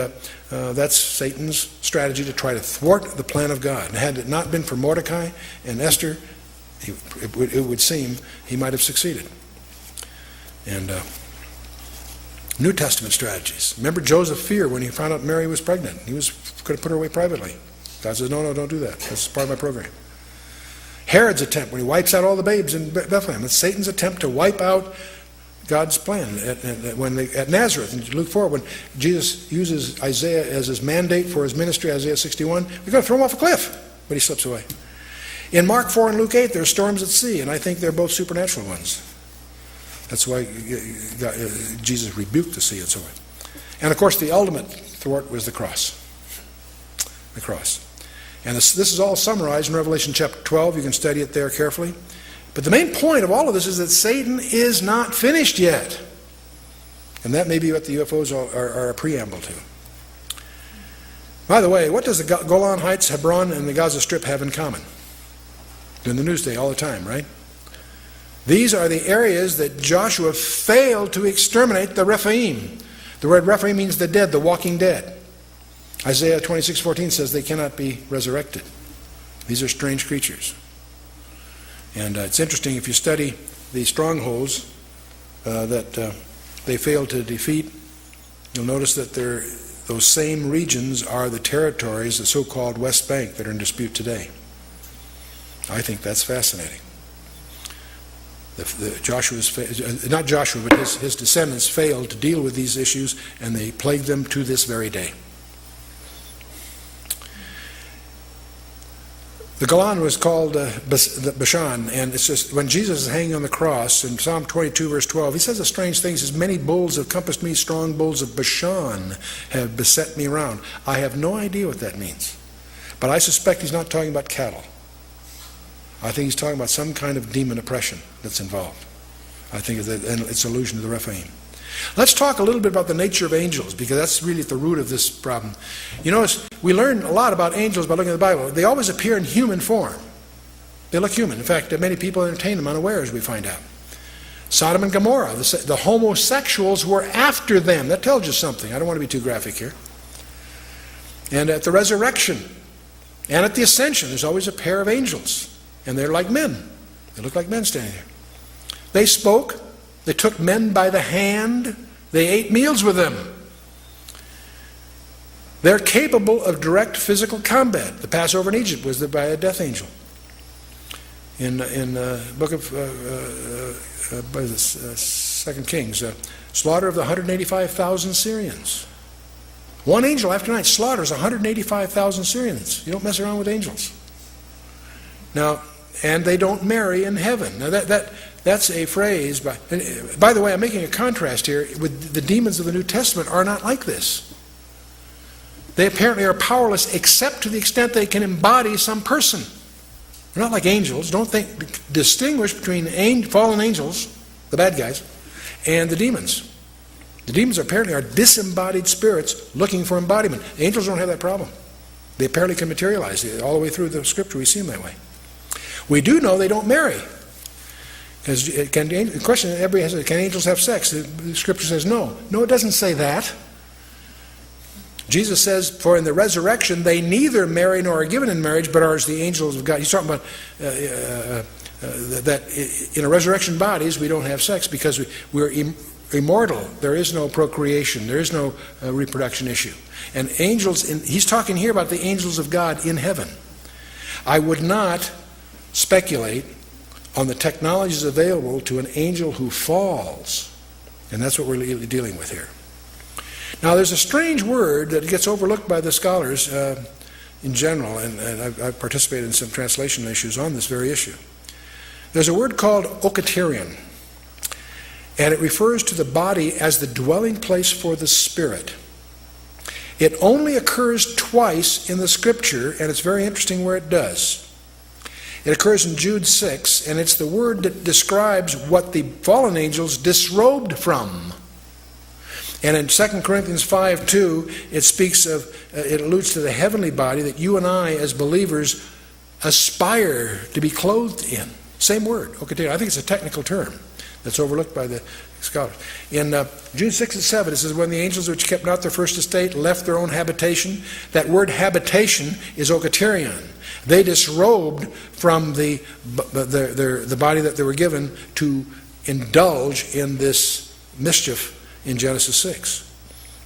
that's Satan's strategy to try to thwart the plan of God. And had it not been for Mordecai and Esther, it would seem he might have succeeded. And New Testament strategies. Remember Joseph's fear when he found out Mary was pregnant. He was going to put her away privately. God says, no, don't do that. That's part of my program. Herod's attempt when he wipes out all the babes in Bethlehem. It's Satan's attempt to wipe out God's plan at Nazareth in Luke 4, when Jesus uses Isaiah as his mandate for his ministry, Isaiah 61, we're going to throw him off a cliff, but he slips away. In Mark 4 and Luke 8, there are storms at sea, and I think they're both supernatural ones. That's why Jesus rebuked the sea and so on. And of course, the ultimate thwart was the cross. The cross. And this is all summarized in Revelation chapter 12. You can study it there carefully. But the main point of all of this is that Satan is not finished yet. And that may be what the UFOs are a preamble to. By the way, what does the Golan Heights, Hebron, and the Gaza Strip have in common? They're in the newsday all the time, right? These are the areas that Joshua failed to exterminate the Rephaim. The word Rephaim means the dead, the walking dead. Isaiah 26:14 says they cannot be resurrected. These are strange creatures. And it's interesting, if you study the strongholds that they failed to defeat, you'll notice that those same regions are the territories, the so-called West Bank, that are in dispute today. I think that's fascinating. Not Joshua, but his descendants failed to deal with these issues, and they plague them to this very day. The Golan was called Bashan, and it's just when Jesus is hanging on the cross in Psalm 22 verse 12, he says a strange thing. He says, many bulls have compassed me, strong bulls of Bashan have beset me round. I have no idea what that means, but I suspect he's not talking about cattle. I think he's talking about some kind of demon oppression that's involved. I think it's an allusion to the Rephaim. Let's talk a little bit about the nature of angels, because that's really at the root of this problem. You notice we learn a lot about angels by looking at the Bible. They always appear in human form. They look human. In fact, many people entertain them unawares, we find out. Sodom and Gomorrah, the homosexuals were after them. That tells you something. I don't want to be too graphic here. And at the resurrection and at the ascension, there's always a pair of angels. And they're like men. They look like men standing there. They spoke. They took men by the hand. They ate meals with them. They're capable of direct physical combat. The Passover in Egypt was by a death angel. In the book of 2 Kings, slaughter of the 185,000 Syrians. One angel after night slaughters 185,000 Syrians. You don't mess around with angels. Now, and they don't marry in heaven. Now that's a phrase. By the way, I'm making a contrast here. With the demons of the New Testament are not like this. They apparently are powerless except to the extent they can embody some person. They're not like angels. Don't distinguish between fallen angels, the bad guys, and the demons. The demons apparently are disembodied spirits looking for embodiment. Angels don't have that problem. They apparently can materialize. All the way through the scripture we see them that way. We do know they don't marry. Because the question everybody has is, can angels have sex? The scripture says no. No, it doesn't say that. Jesus says, for in the resurrection they neither marry nor are given in marriage, but are as the angels of God. He's talking about that in a resurrection bodies we don't have sex because we're immortal. There is no procreation. There is no reproduction issue. And angels, he's talking here about the angels of God in heaven. I would not speculate on the technologies available to an angel who falls. And that's what we're really dealing with here. Now, there's a strange word that gets overlooked by the scholars in general, and I've participated in some translation issues on this very issue. There's a word called okaterion, and it refers to the body as the dwelling place for the spirit. It only occurs twice in the Scripture, and it's very interesting where it does. It occurs in Jude 6, and it's the word that describes what the fallen angels disrobed from. And in 2 Corinthians 5:2, it speaks of, it alludes to the heavenly body that you and I as believers aspire to be clothed in. Same word, okaterion. I think it's a technical term that's overlooked by the scholars. In Jude 6 and 7, it says, when the angels which kept not their first estate left their own habitation. That word habitation is okaterion. They disrobed from the body that they were given to indulge in this mischief in Genesis 6.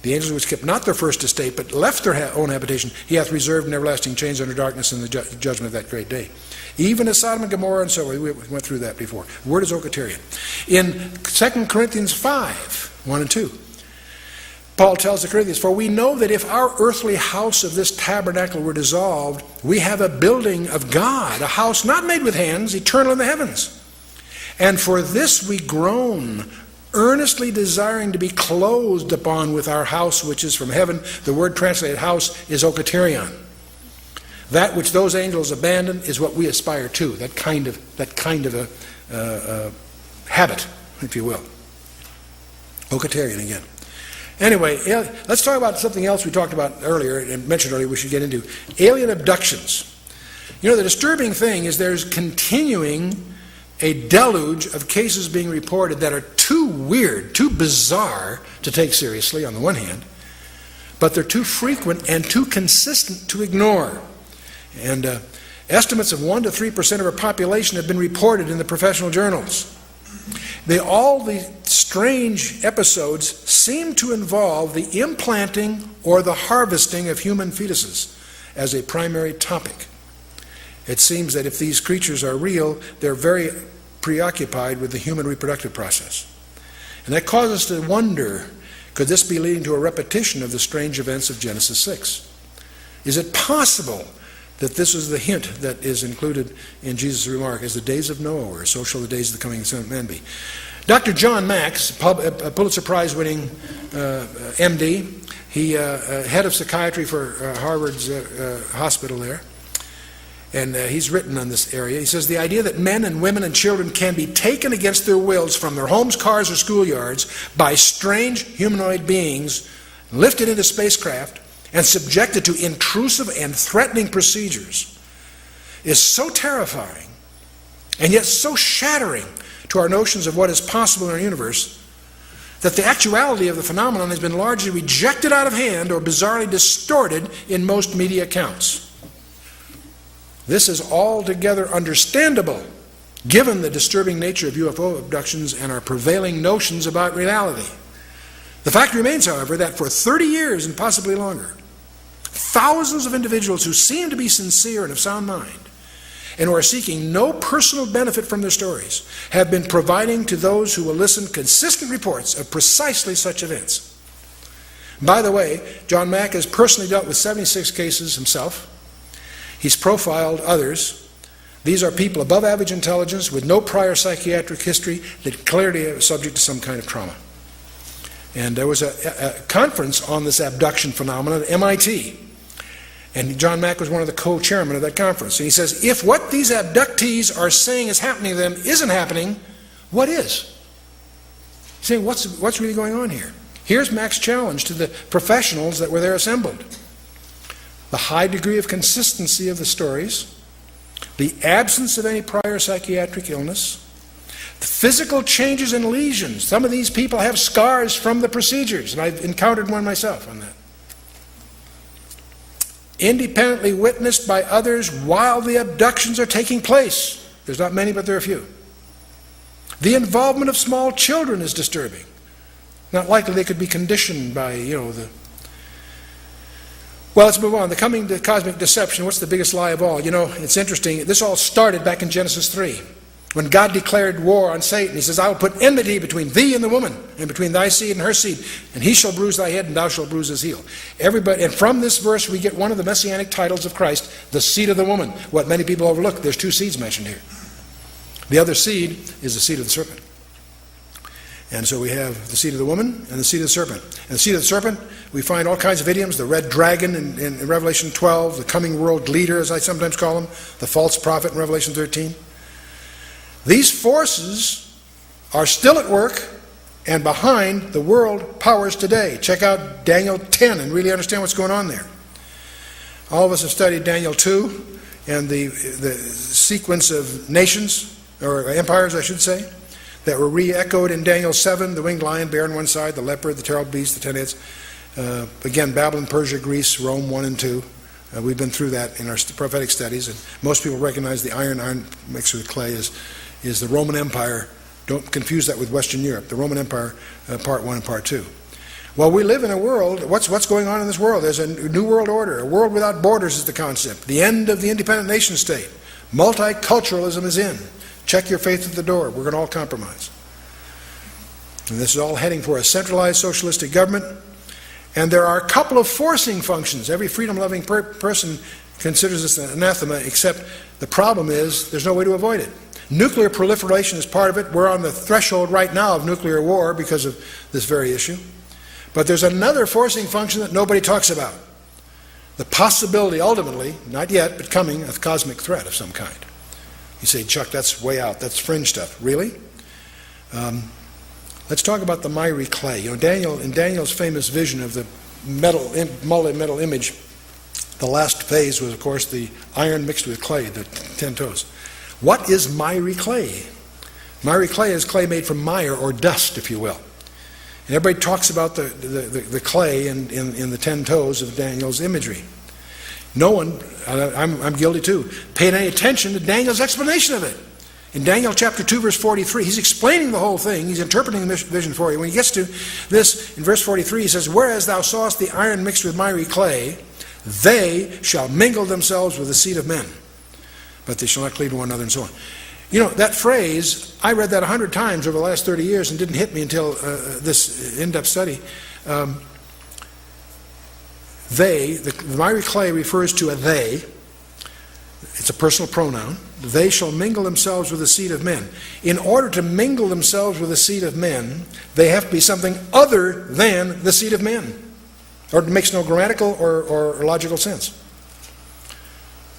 The angels which kept not their first estate, but left their own habitation, he hath reserved in everlasting chains under darkness in the judgment of that great day. Even as Sodom and Gomorrah and so on. We went through that before. The word is okaterion. In 2 Corinthians 5, 1 and 2, Paul tells the Corinthians, for we know that if our earthly house of this tabernacle were dissolved, we have a building of God, a house not made with hands, eternal in the heavens. And for this we groan, earnestly desiring to be clothed upon with our house which is from heaven. The word translated house is okaterion. That which those angels abandoned is what we aspire to. That kind of a habit, if you will. Okaterion again. Anyway, let's talk about something else we talked about earlier and mentioned earlier we should get into. Alien abductions. You know, the disturbing thing is there's continuing a deluge of cases being reported that are too weird, too bizarre to take seriously on the one hand, but they're too frequent and too consistent to ignore. And estimates of 1 to 3% of our population have been reported in the professional journals. All the strange episodes seem to involve the implanting or the harvesting of human fetuses as a primary topic. It seems that if these creatures are real, they're very preoccupied with the human reproductive process. And that causes us to wonder, could this be leading to a repetition of the strange events of Genesis 6? Is it possible that this is the hint that is included in Jesus' remark, as the days of Noah were, so shall the days of the coming Son of Man be. Dr. John Max, a Pulitzer Prize-winning MD, he head of psychiatry for Harvard's hospital there, and he's written on this area. He says, the idea that men and women and children can be taken against their wills from their homes, cars, or schoolyards by strange humanoid beings, lifted into spacecraft, and subjected to intrusive and threatening procedures is so terrifying and yet so shattering to our notions of what is possible in our universe that the actuality of the phenomenon has been largely rejected out of hand or bizarrely distorted in most media accounts. This is altogether understandable given the disturbing nature of UFO abductions and our prevailing notions about reality. The fact remains, however, that for 30 years and possibly longer, thousands of individuals who seem to be sincere and of sound mind and who are seeking no personal benefit from their stories have been providing to those who will listen consistent reports of precisely such events. By the way, John Mack has personally dealt with 76 cases himself. He's profiled others. These are people above average intelligence with no prior psychiatric history that clearly are subject to some kind of trauma. And there was a conference on this abduction phenomenon at MIT. And John Mack was one of the co-chairmen of that conference. And he says, if what these abductees are saying is happening to them isn't happening, what is? He's saying, what's really going on here? Here's Mack's challenge to the professionals that were there assembled. The high degree of consistency of the stories, the absence of any prior psychiatric illness, the physical changes and lesions. Some of these people have scars from the procedures, and I've encountered one myself on that. Independently witnessed by others while the abductions are taking place. There's not many, but there are a few. The involvement of small children is disturbing. Not likely they could be conditioned by, Well, let's move on. The coming to cosmic deception, what's the biggest lie of all? It's interesting. This all started back in Genesis 3. When God declared war on Satan, he says, I will put enmity between thee and the woman, and between thy seed and her seed, and he shall bruise thy head, and thou shalt bruise his heel. Everybody, and from this verse we get one of the messianic titles of Christ, the seed of the woman. What many people overlook, there's two seeds mentioned here. The other seed is the seed of the serpent. And so we have the seed of the woman and the seed of the serpent. And the seed of the serpent, we find all kinds of idioms. The red dragon in Revelation 12, the coming world leader, as I sometimes call him, the false prophet in Revelation 13. These forces are still at work and behind the world powers today. Check out Daniel 10 and really understand what's going on there. All of us have studied Daniel 2 and the sequence of nations, or empires I should say, that were re-echoed in Daniel 7, the winged lion, bear on one side, the leopard, the terrible beast, the 10 heads. Again, Babylon, Persia, Greece, Rome 1 and 2. We've been through that in our prophetic studies, and most people recognize the iron mixed with clay is the Roman Empire. Don't confuse that with Western Europe. The Roman Empire, part 1 and part 2. Well, we live in a world, what's going on in this world? There's a new world order. A world without borders is the concept. The end of the independent nation state. Multiculturalism is in. Check your faith at the door. We're going to all compromise. And this is all heading for a centralized socialistic government. And there are a couple of forcing functions. Every freedom-loving person considers this an anathema, except the problem is there's no way to avoid it. Nuclear proliferation is part of it. We're on the threshold right now of nuclear war because of this very issue. But there's another forcing function that nobody talks about. The possibility, ultimately, not yet, but coming, of cosmic threat of some kind. You say, Chuck, that's way out. That's fringe stuff. Really? Let's talk about the miry clay. You know, in Daniel's famous vision of the molten metal image, the last phase was, of course, the iron mixed with clay, the 10 toes. What is miry clay? Miry clay is clay made from mire or dust, if you will. And everybody talks about the clay in the 10 toes of Daniel's imagery. No one, I'm guilty too, paid any attention to Daniel's explanation of it. In Daniel chapter 2, verse 43, he's explaining the whole thing. He's interpreting the vision for you. When he gets to this, in verse 43, he says, whereas thou sawest the iron mixed with miry clay, they shall mingle themselves with the seed of men, but they shall not cleave to one another, and so on. You know, that phrase, I read that 100 times over the last 30 years and didn't hit me until this in-depth study. The miry clay refers to a they. It's a personal pronoun. They shall mingle themselves with the seed of men. In order to mingle themselves with the seed of men, they have to be something other than the seed of men, or it makes no grammatical or logical sense.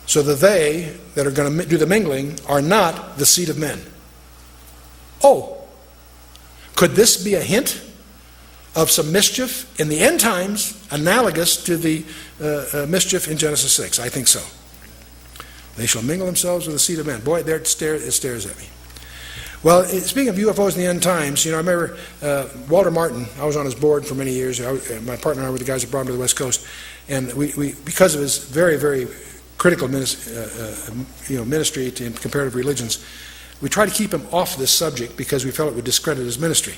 So the they that are going to do the mingling are not the seed of men. Oh, could this be a hint of some mischief in the end times analogous to the mischief in Genesis 6? I think so. They shall mingle themselves with the seed of men. Boy, there it stares at me. Well, speaking of UFOs in the end times, you know, I remember Walter Martin. I was on his board for many years. My partner and I were the guys that brought him to the West Coast, and we because of his very, very critical ministry to comparative religions, we tried to keep him off this subject because we felt it would discredit his ministry.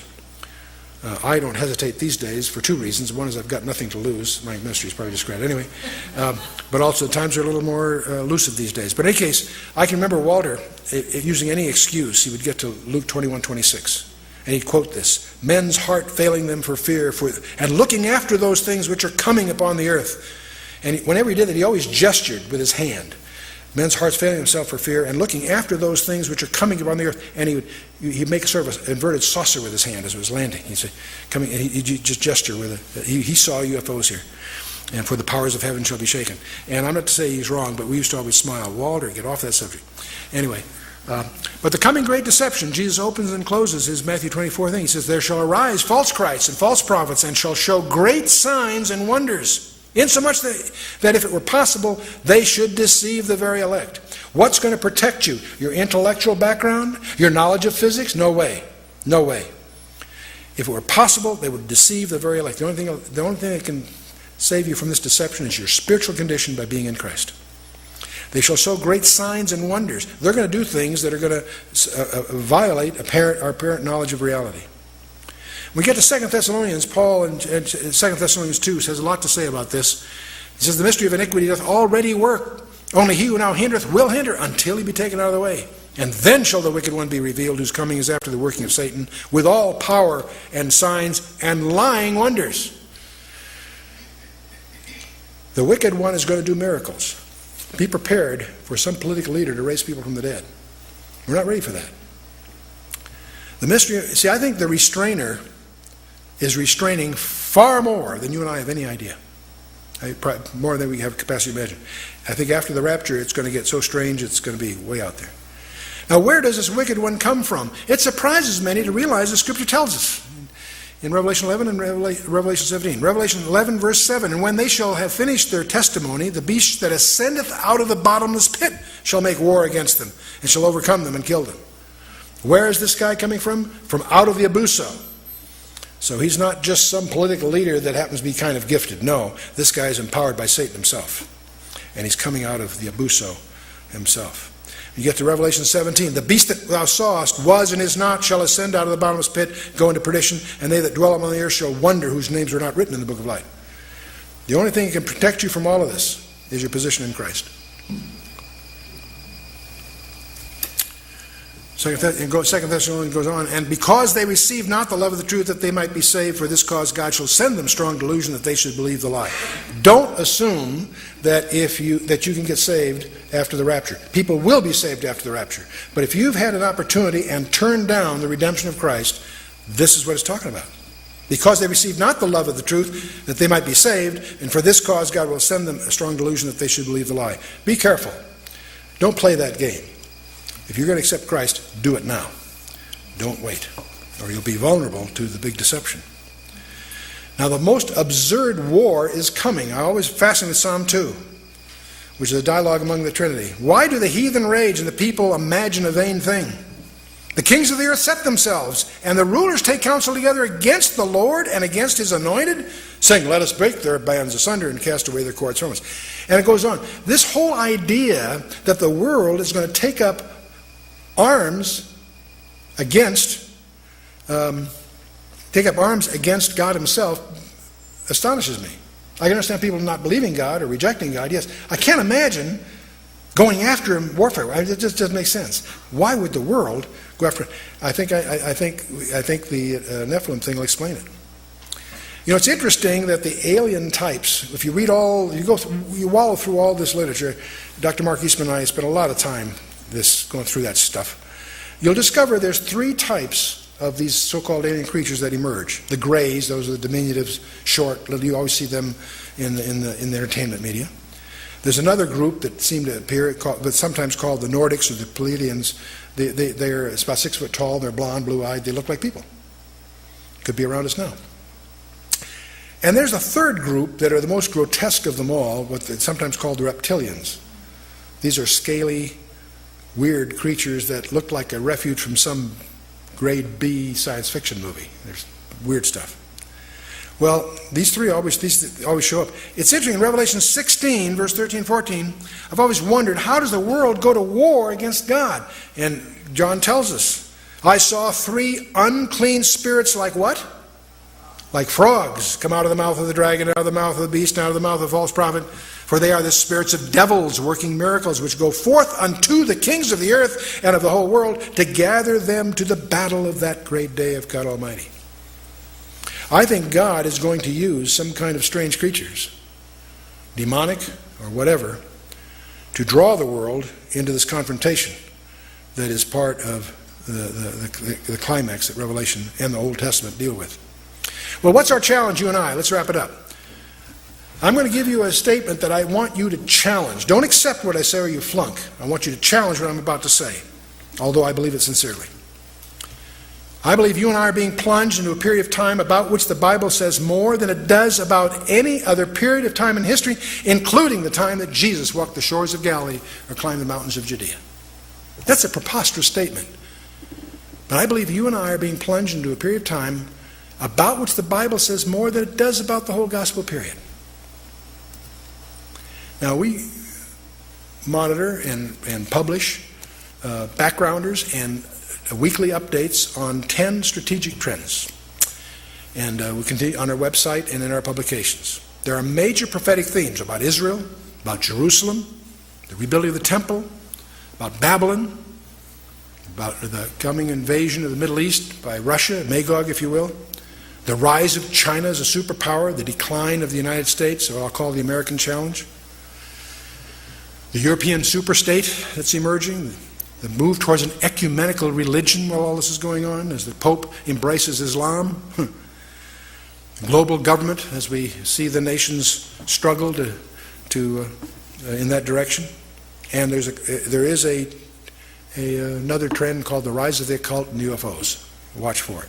I don't hesitate these days for two reasons. One is I've got nothing to lose. My ministry is probably discredited anyway. But also times are a little more lucid these days. But in any case, I can remember Walter, using any excuse, he would get to Luke 21:26. And he'd quote this: men's heart failing them for fear, and looking after those things which are coming upon the earth. And whenever he did that, he always gestured with his hand. Men's hearts failing themselves for fear, and looking after those things which are coming upon the earth. And he'd make a sort of an inverted saucer with his hand as it was landing. He'd say, coming, and he'd just gesture with it. He saw UFOs here. And for the powers of heaven shall be shaken. And I'm not to say he's wrong, but we used to always smile. Walter, get off that subject. Anyway, but the coming great deception, Jesus opens and closes his Matthew 24 thing. He says, there shall arise false Christs and false prophets, and shall show great signs and wonders, insomuch that if it were possible, they should deceive the very elect. What's going to protect you? Your intellectual background? Your knowledge of physics? No way. No way. If it were possible, they would deceive the very elect. The only thing that can save you from this deception is your spiritual condition by being in Christ. They shall show great signs and wonders. They're going to do things that are going to violate our apparent knowledge of reality. When we get to 2 Thessalonians, Paul in 2 Thessalonians 2 says a lot to say about this. He says, the mystery of iniquity doth already work. Only he who now hindereth will hinder until he be taken out of the way. And then shall the wicked one be revealed, whose coming is after the working of Satan, with all power and signs and lying wonders. The wicked one is going to do miracles. Be prepared for some political leader to raise people from the dead. We're not ready for that. The mystery, see, I think the restrainer is restraining far more than you and I have any idea. More than we have capacity to imagine. I think after the rapture, it's going to get so strange, it's going to be way out there. Now, where does this wicked one come from? It surprises many to realize the Scripture tells us. In Revelation 11 and Revelation 17. Revelation 11, verse 7, and when they shall have finished their testimony, the beast that ascendeth out of the bottomless pit shall make war against them, and shall overcome them and kill them. Where is this guy coming from? From out of the abuso. So he's not just some political leader that happens to be kind of gifted. No, this guy is empowered by Satan himself. And he's coming out of the abuso himself. You get to Revelation 17. The beast that thou sawest was and is not, shall ascend out of the bottomless pit, go into perdition, and they that dwell upon the earth shall wonder whose names are not written in the book of life. The only thing that can protect you from all of this is your position in Christ. Second Thessalonians goes on, and because they receive not the love of the truth that they might be saved, for this cause God shall send them strong delusion that they should believe the lie. Don't assume that you can get saved after the rapture. People will be saved after the rapture. But if you've had an opportunity and turned down the redemption of Christ, this is what it's talking about. Because they receive not the love of the truth that they might be saved, and for this cause God will send them a strong delusion that they should believe the lie. Be careful. Don't play that game. If you're going to accept Christ, do it now. Don't wait, or you'll be vulnerable to the big deception. Now, the most absurd war is coming. I always fasten with Psalm 2, which is a dialogue among the Trinity. Why do the heathen rage and the people imagine a vain thing? The kings of the earth set themselves, and the rulers take counsel together against the Lord and against his anointed, saying, let us break their bands asunder and cast away their cords from us. And it goes on. This whole idea that the world is going to take up arms against God himself astonishes me. I can understand people not believing God or rejecting God, yes. I can't imagine going after him warfare. It just doesn't make sense. Why would the world go after him? I think the Nephilim thing will explain it. You know, it's interesting that the alien types, if you read you wallow through all this literature, Dr. Mark Eastman and I spent a lot of time going through that stuff, you'll discover there's three types of these so-called alien creatures that emerge. The grays, those are the diminutives, short, you always see them in the entertainment media. There's another group that seem to appear, but sometimes called the Nordics or the Pleiadians. They're about 6 foot tall, they're blonde, blue-eyed, they look like people. Could be around us now. And there's a third group that are the most grotesque of them all, what's sometimes called the reptilians. These are scaly, weird creatures that look like a refuge from some grade B science fiction movie. There's weird stuff. Well, these always show up. It's interesting, in Revelation 16, verse 13, 14, I've always wondered, how does the world go to war against God? And John tells us, I saw 3 unclean spirits like what? Like frogs come out of the mouth of the dragon, out of the mouth of the beast, and out of the mouth of the false prophet. For they are the spirits of devils working miracles, which go forth unto the kings of the earth and of the whole world to gather them to the battle of that great day of God Almighty. I think God is going to use some kind of strange creatures, demonic or whatever, to draw the world into this confrontation that is part of the climax that Revelation and the Old Testament deal with. Well, what's our challenge, you and I? Let's wrap it up. I'm going to give you a statement that I want you to challenge. Don't accept what I say or you flunk. I want you to challenge what I'm about to say, although I believe it sincerely. I believe you and I are being plunged into a period of time about which the Bible says more than it does about any other period of time in history, including the time that Jesus walked the shores of Galilee or climbed the mountains of Judea. That's a preposterous statement. But I believe you and I are being plunged into a period of time about which the Bible says more than it does about the whole gospel period. Now, we monitor and publish backgrounders and weekly updates on 10 strategic trends. And we continue on our website and in our publications. There are major prophetic themes about Israel, about Jerusalem, the rebuilding of the temple, about Babylon, about the coming invasion of the Middle East by Russia, Magog, if you will, the rise of China as a superpower, the decline of the United States, or I'll call the American challenge, the European superstate that's emerging, the move towards an ecumenical religion while all this is going on, as the Pope embraces Islam, global government as we see the nations struggle to in that direction, and there is another trend called the rise of the occult and UFOs. Watch for it.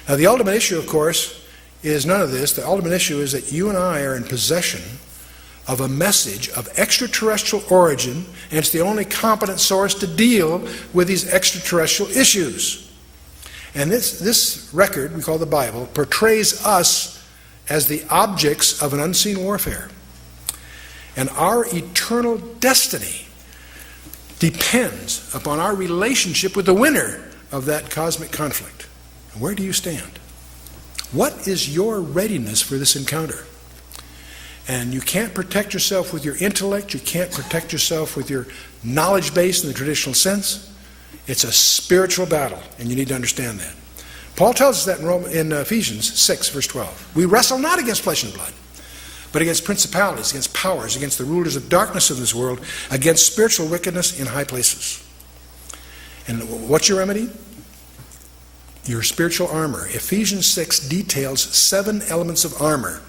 Now, the ultimate issue, of course, is none of this. The ultimate issue is that you and I are in possession of a message of extraterrestrial origin, and it's the only competent source to deal with these extraterrestrial issues. And this record, we call the Bible, portrays us as the objects of an unseen warfare. And our eternal destiny depends upon our relationship with the winner of that cosmic conflict. Where do you stand? What is your readiness for this encounter? And you can't protect yourself with your intellect. You can't protect yourself with your knowledge base in the traditional sense. It's a spiritual battle, and you need to understand that. Paul tells us that in Ephesians 6, verse 12. We wrestle not against flesh and blood, but against principalities, against powers, against the rulers of darkness of this world, against spiritual wickedness in high places. And what's your remedy? Your spiritual armor. Ephesians 6 details 7 elements of armor.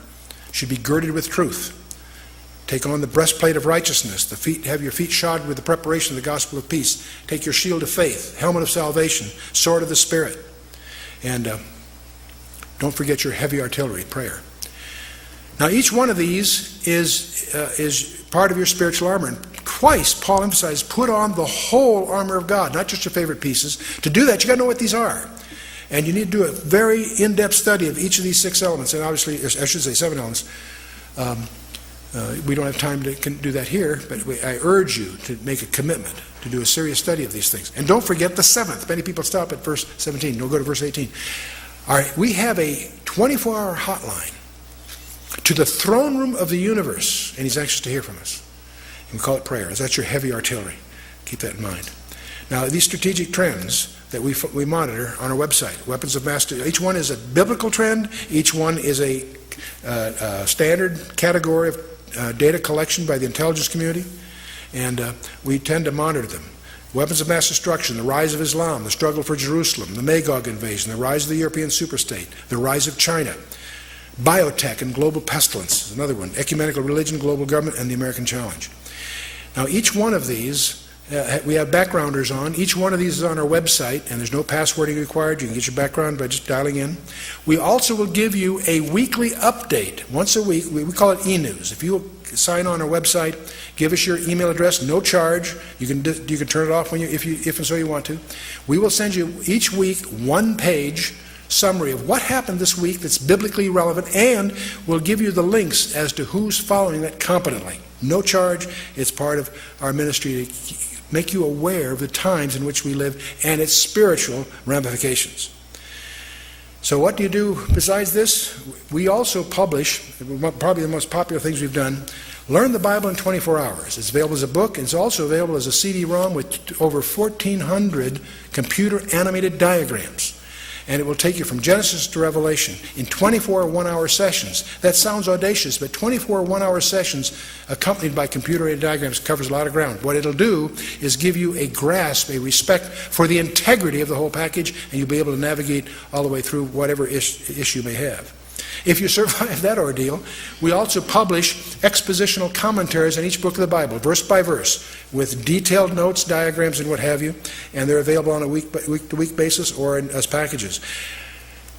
Should be girded with truth. Take on the breastplate of righteousness. Have your feet shod with the preparation of the gospel of peace. Take your shield of faith, helmet of salvation, sword of the Spirit. And don't forget your heavy artillery, prayer. Now, each one of these is part of your spiritual armor. And twice, Paul emphasized, put on the whole armor of God, not just your favorite pieces. To do that, you got to know what these are. And you need to do a very in-depth study of each of these 6 elements, and obviously, I should say 7 elements. We don't have time to do that here, but I urge you to make a commitment to do a serious study of these things. And don't forget the 7th. Many people stop at verse 17. Don't go to verse 18. All right, we have a 24-hour hotline to the throne room of the universe, and he's anxious to hear from us. And we call it prayer. That's your heavy artillery. Keep that in mind. Now, these strategic trends that we monitor on our website, weapons of mass, each one is a biblical trend, each one is a standard category of data collection by the intelligence community, and we tend to monitor them. Weapons of mass destruction, the rise of Islam, the struggle for Jerusalem, the Magog invasion, the rise of the European superstate, the rise of China, biotech and global pestilence is another one, ecumenical religion, global government, and the American challenge. Now, each one of these we have backgrounders on. Each one of these is on our website, and there's no passwording required. You can get your background by just dialing in. We also will give you a weekly update. Once a week, we call it e-news. If you sign on our website, give us your email address, no charge. You can turn it off if and so you want to. We will send you each week 1-page summary of what happened this week that's biblically relevant, and we'll give you the links as to who's following that competently. No charge. It's part of our ministry to make you aware of the times in which we live and its spiritual ramifications. So what do you do besides this? We also publish, probably the most popular things we've done, Learn the Bible in 24 Hours. It's available as a book, and it's also available as a CD-ROM with over 1,400 computer-animated diagrams. And it will take you from Genesis to Revelation in 24 one-hour sessions. That sounds audacious, but 24 one-hour sessions accompanied by computer-aided diagrams covers a lot of ground. What it'll do is give you a grasp, a respect for the integrity of the whole package, and you'll be able to navigate all the way through whatever issue you may have. If you survive that ordeal, we also publish expositional commentaries on each book of the Bible, verse by verse, with detailed notes, diagrams, and what have you, and they're available on a week-to-week basis or as packages.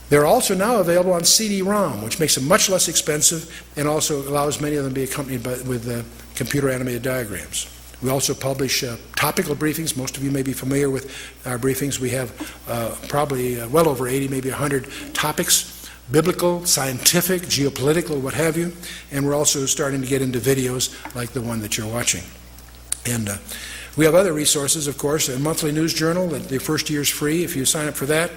They're also now available on CD-ROM, which makes them much less expensive and also allows many of them to be accompanied with computer-animated diagrams. We also publish topical briefings. Most of you may be familiar with our briefings. We have probably well over 80, maybe 100 topics. Biblical, scientific, geopolitical, what have you, and we're also starting to get into videos like the one that you're watching. And we have other resources, of course, a monthly news journal that the first year is free if you sign up for that.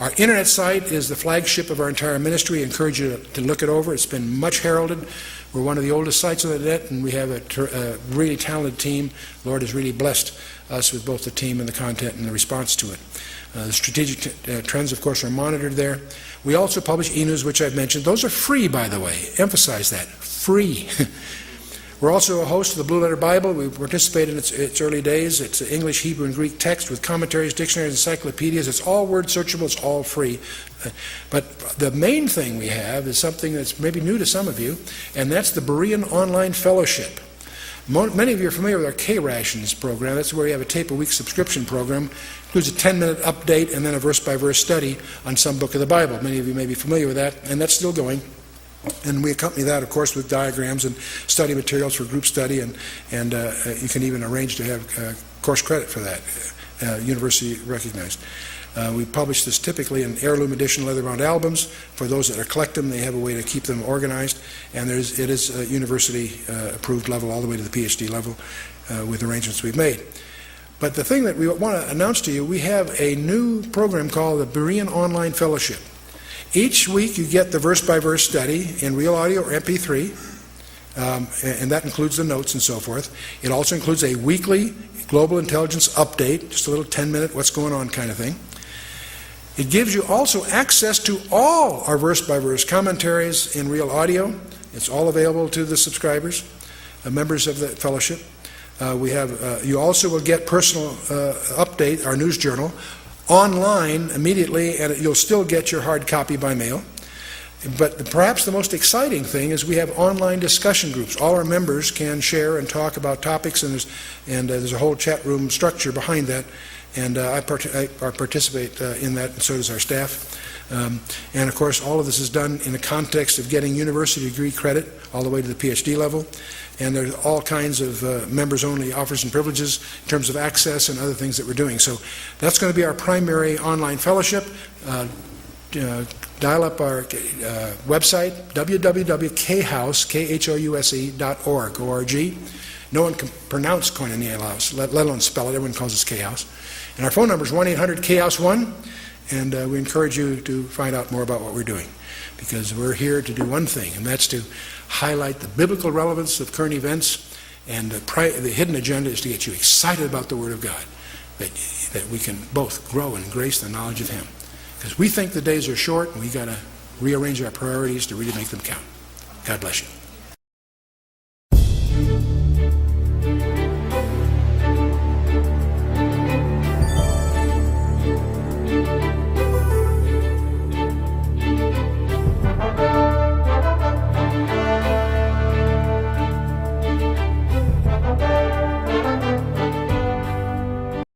Our internet site is the flagship of our entire ministry. I encourage you to look it over. It's been much heralded. We're one of the oldest sites on the net, and we have a really talented team. The Lord has really blessed us with both the team and the content and the response to it. The strategic trends, of course, are monitored there. We also publish e-news, which I've mentioned. Those are free, by the way. Emphasize that. Free. We're also a host of the Blue Letter Bible. We participate in its early days. It's English, Hebrew, and Greek text with commentaries, dictionaries, encyclopedias. It's all word searchable. It's all free. But the main thing we have is something that's maybe new to some of you, and that's the Berean Online Fellowship. Many of you are familiar with our K-Rations program. That's where you have a tape-a-week subscription program. It includes a 10-minute update and then a verse-by-verse study on some book of the Bible. Many of you may be familiar with that, and that's still going. And we accompany that, of course, with diagrams and study materials for group study, and you can even arrange to have course credit for that, university recognized. We publish this typically in heirloom edition leather-bound albums. For those that collect them, they have a way to keep them organized, and it is a university-approved level all the way to the PhD level with arrangements we've made. But the thing that we want to announce to you, we have a new program called the Berean Online Fellowship. Each week you get the verse-by-verse study in real audio or MP3, and that includes the notes and so forth. It also includes a weekly global intelligence update, just a little 10-minute what's going on kind of thing. It gives you also access to all our verse-by-verse commentaries in real audio. It's all available to the subscribers, members of the fellowship. You also will get personal update, our news journal, online immediately, and you'll still get your hard copy by mail. But perhaps the most exciting thing is we have online discussion groups. All our members can share and talk about topics, and there's a whole chat room structure behind that. And I participate in that, and so does our staff. And of course, all of this is done in the context of getting university degree credit all the way to the PhD level. And there's all kinds of members-only offers and privileges in terms of access and other things that we're doing. So that's going to be our primary online fellowship. Dial up our website, www.khouse.org. O-R-G. No one can pronounce Koinonia House, let alone spell it. Everyone calls us K-House. And our phone number is 1-800-KHOUSE-1, and we encourage you to find out more about what we're doing, because we're here to do one thing, and that's to highlight the biblical relevance of current events, and the hidden agenda is to get you excited about the Word of God, that we can both grow in grace and the knowledge of Him. Because we think the days are short, and we've got to rearrange our priorities to really make them count. God bless you.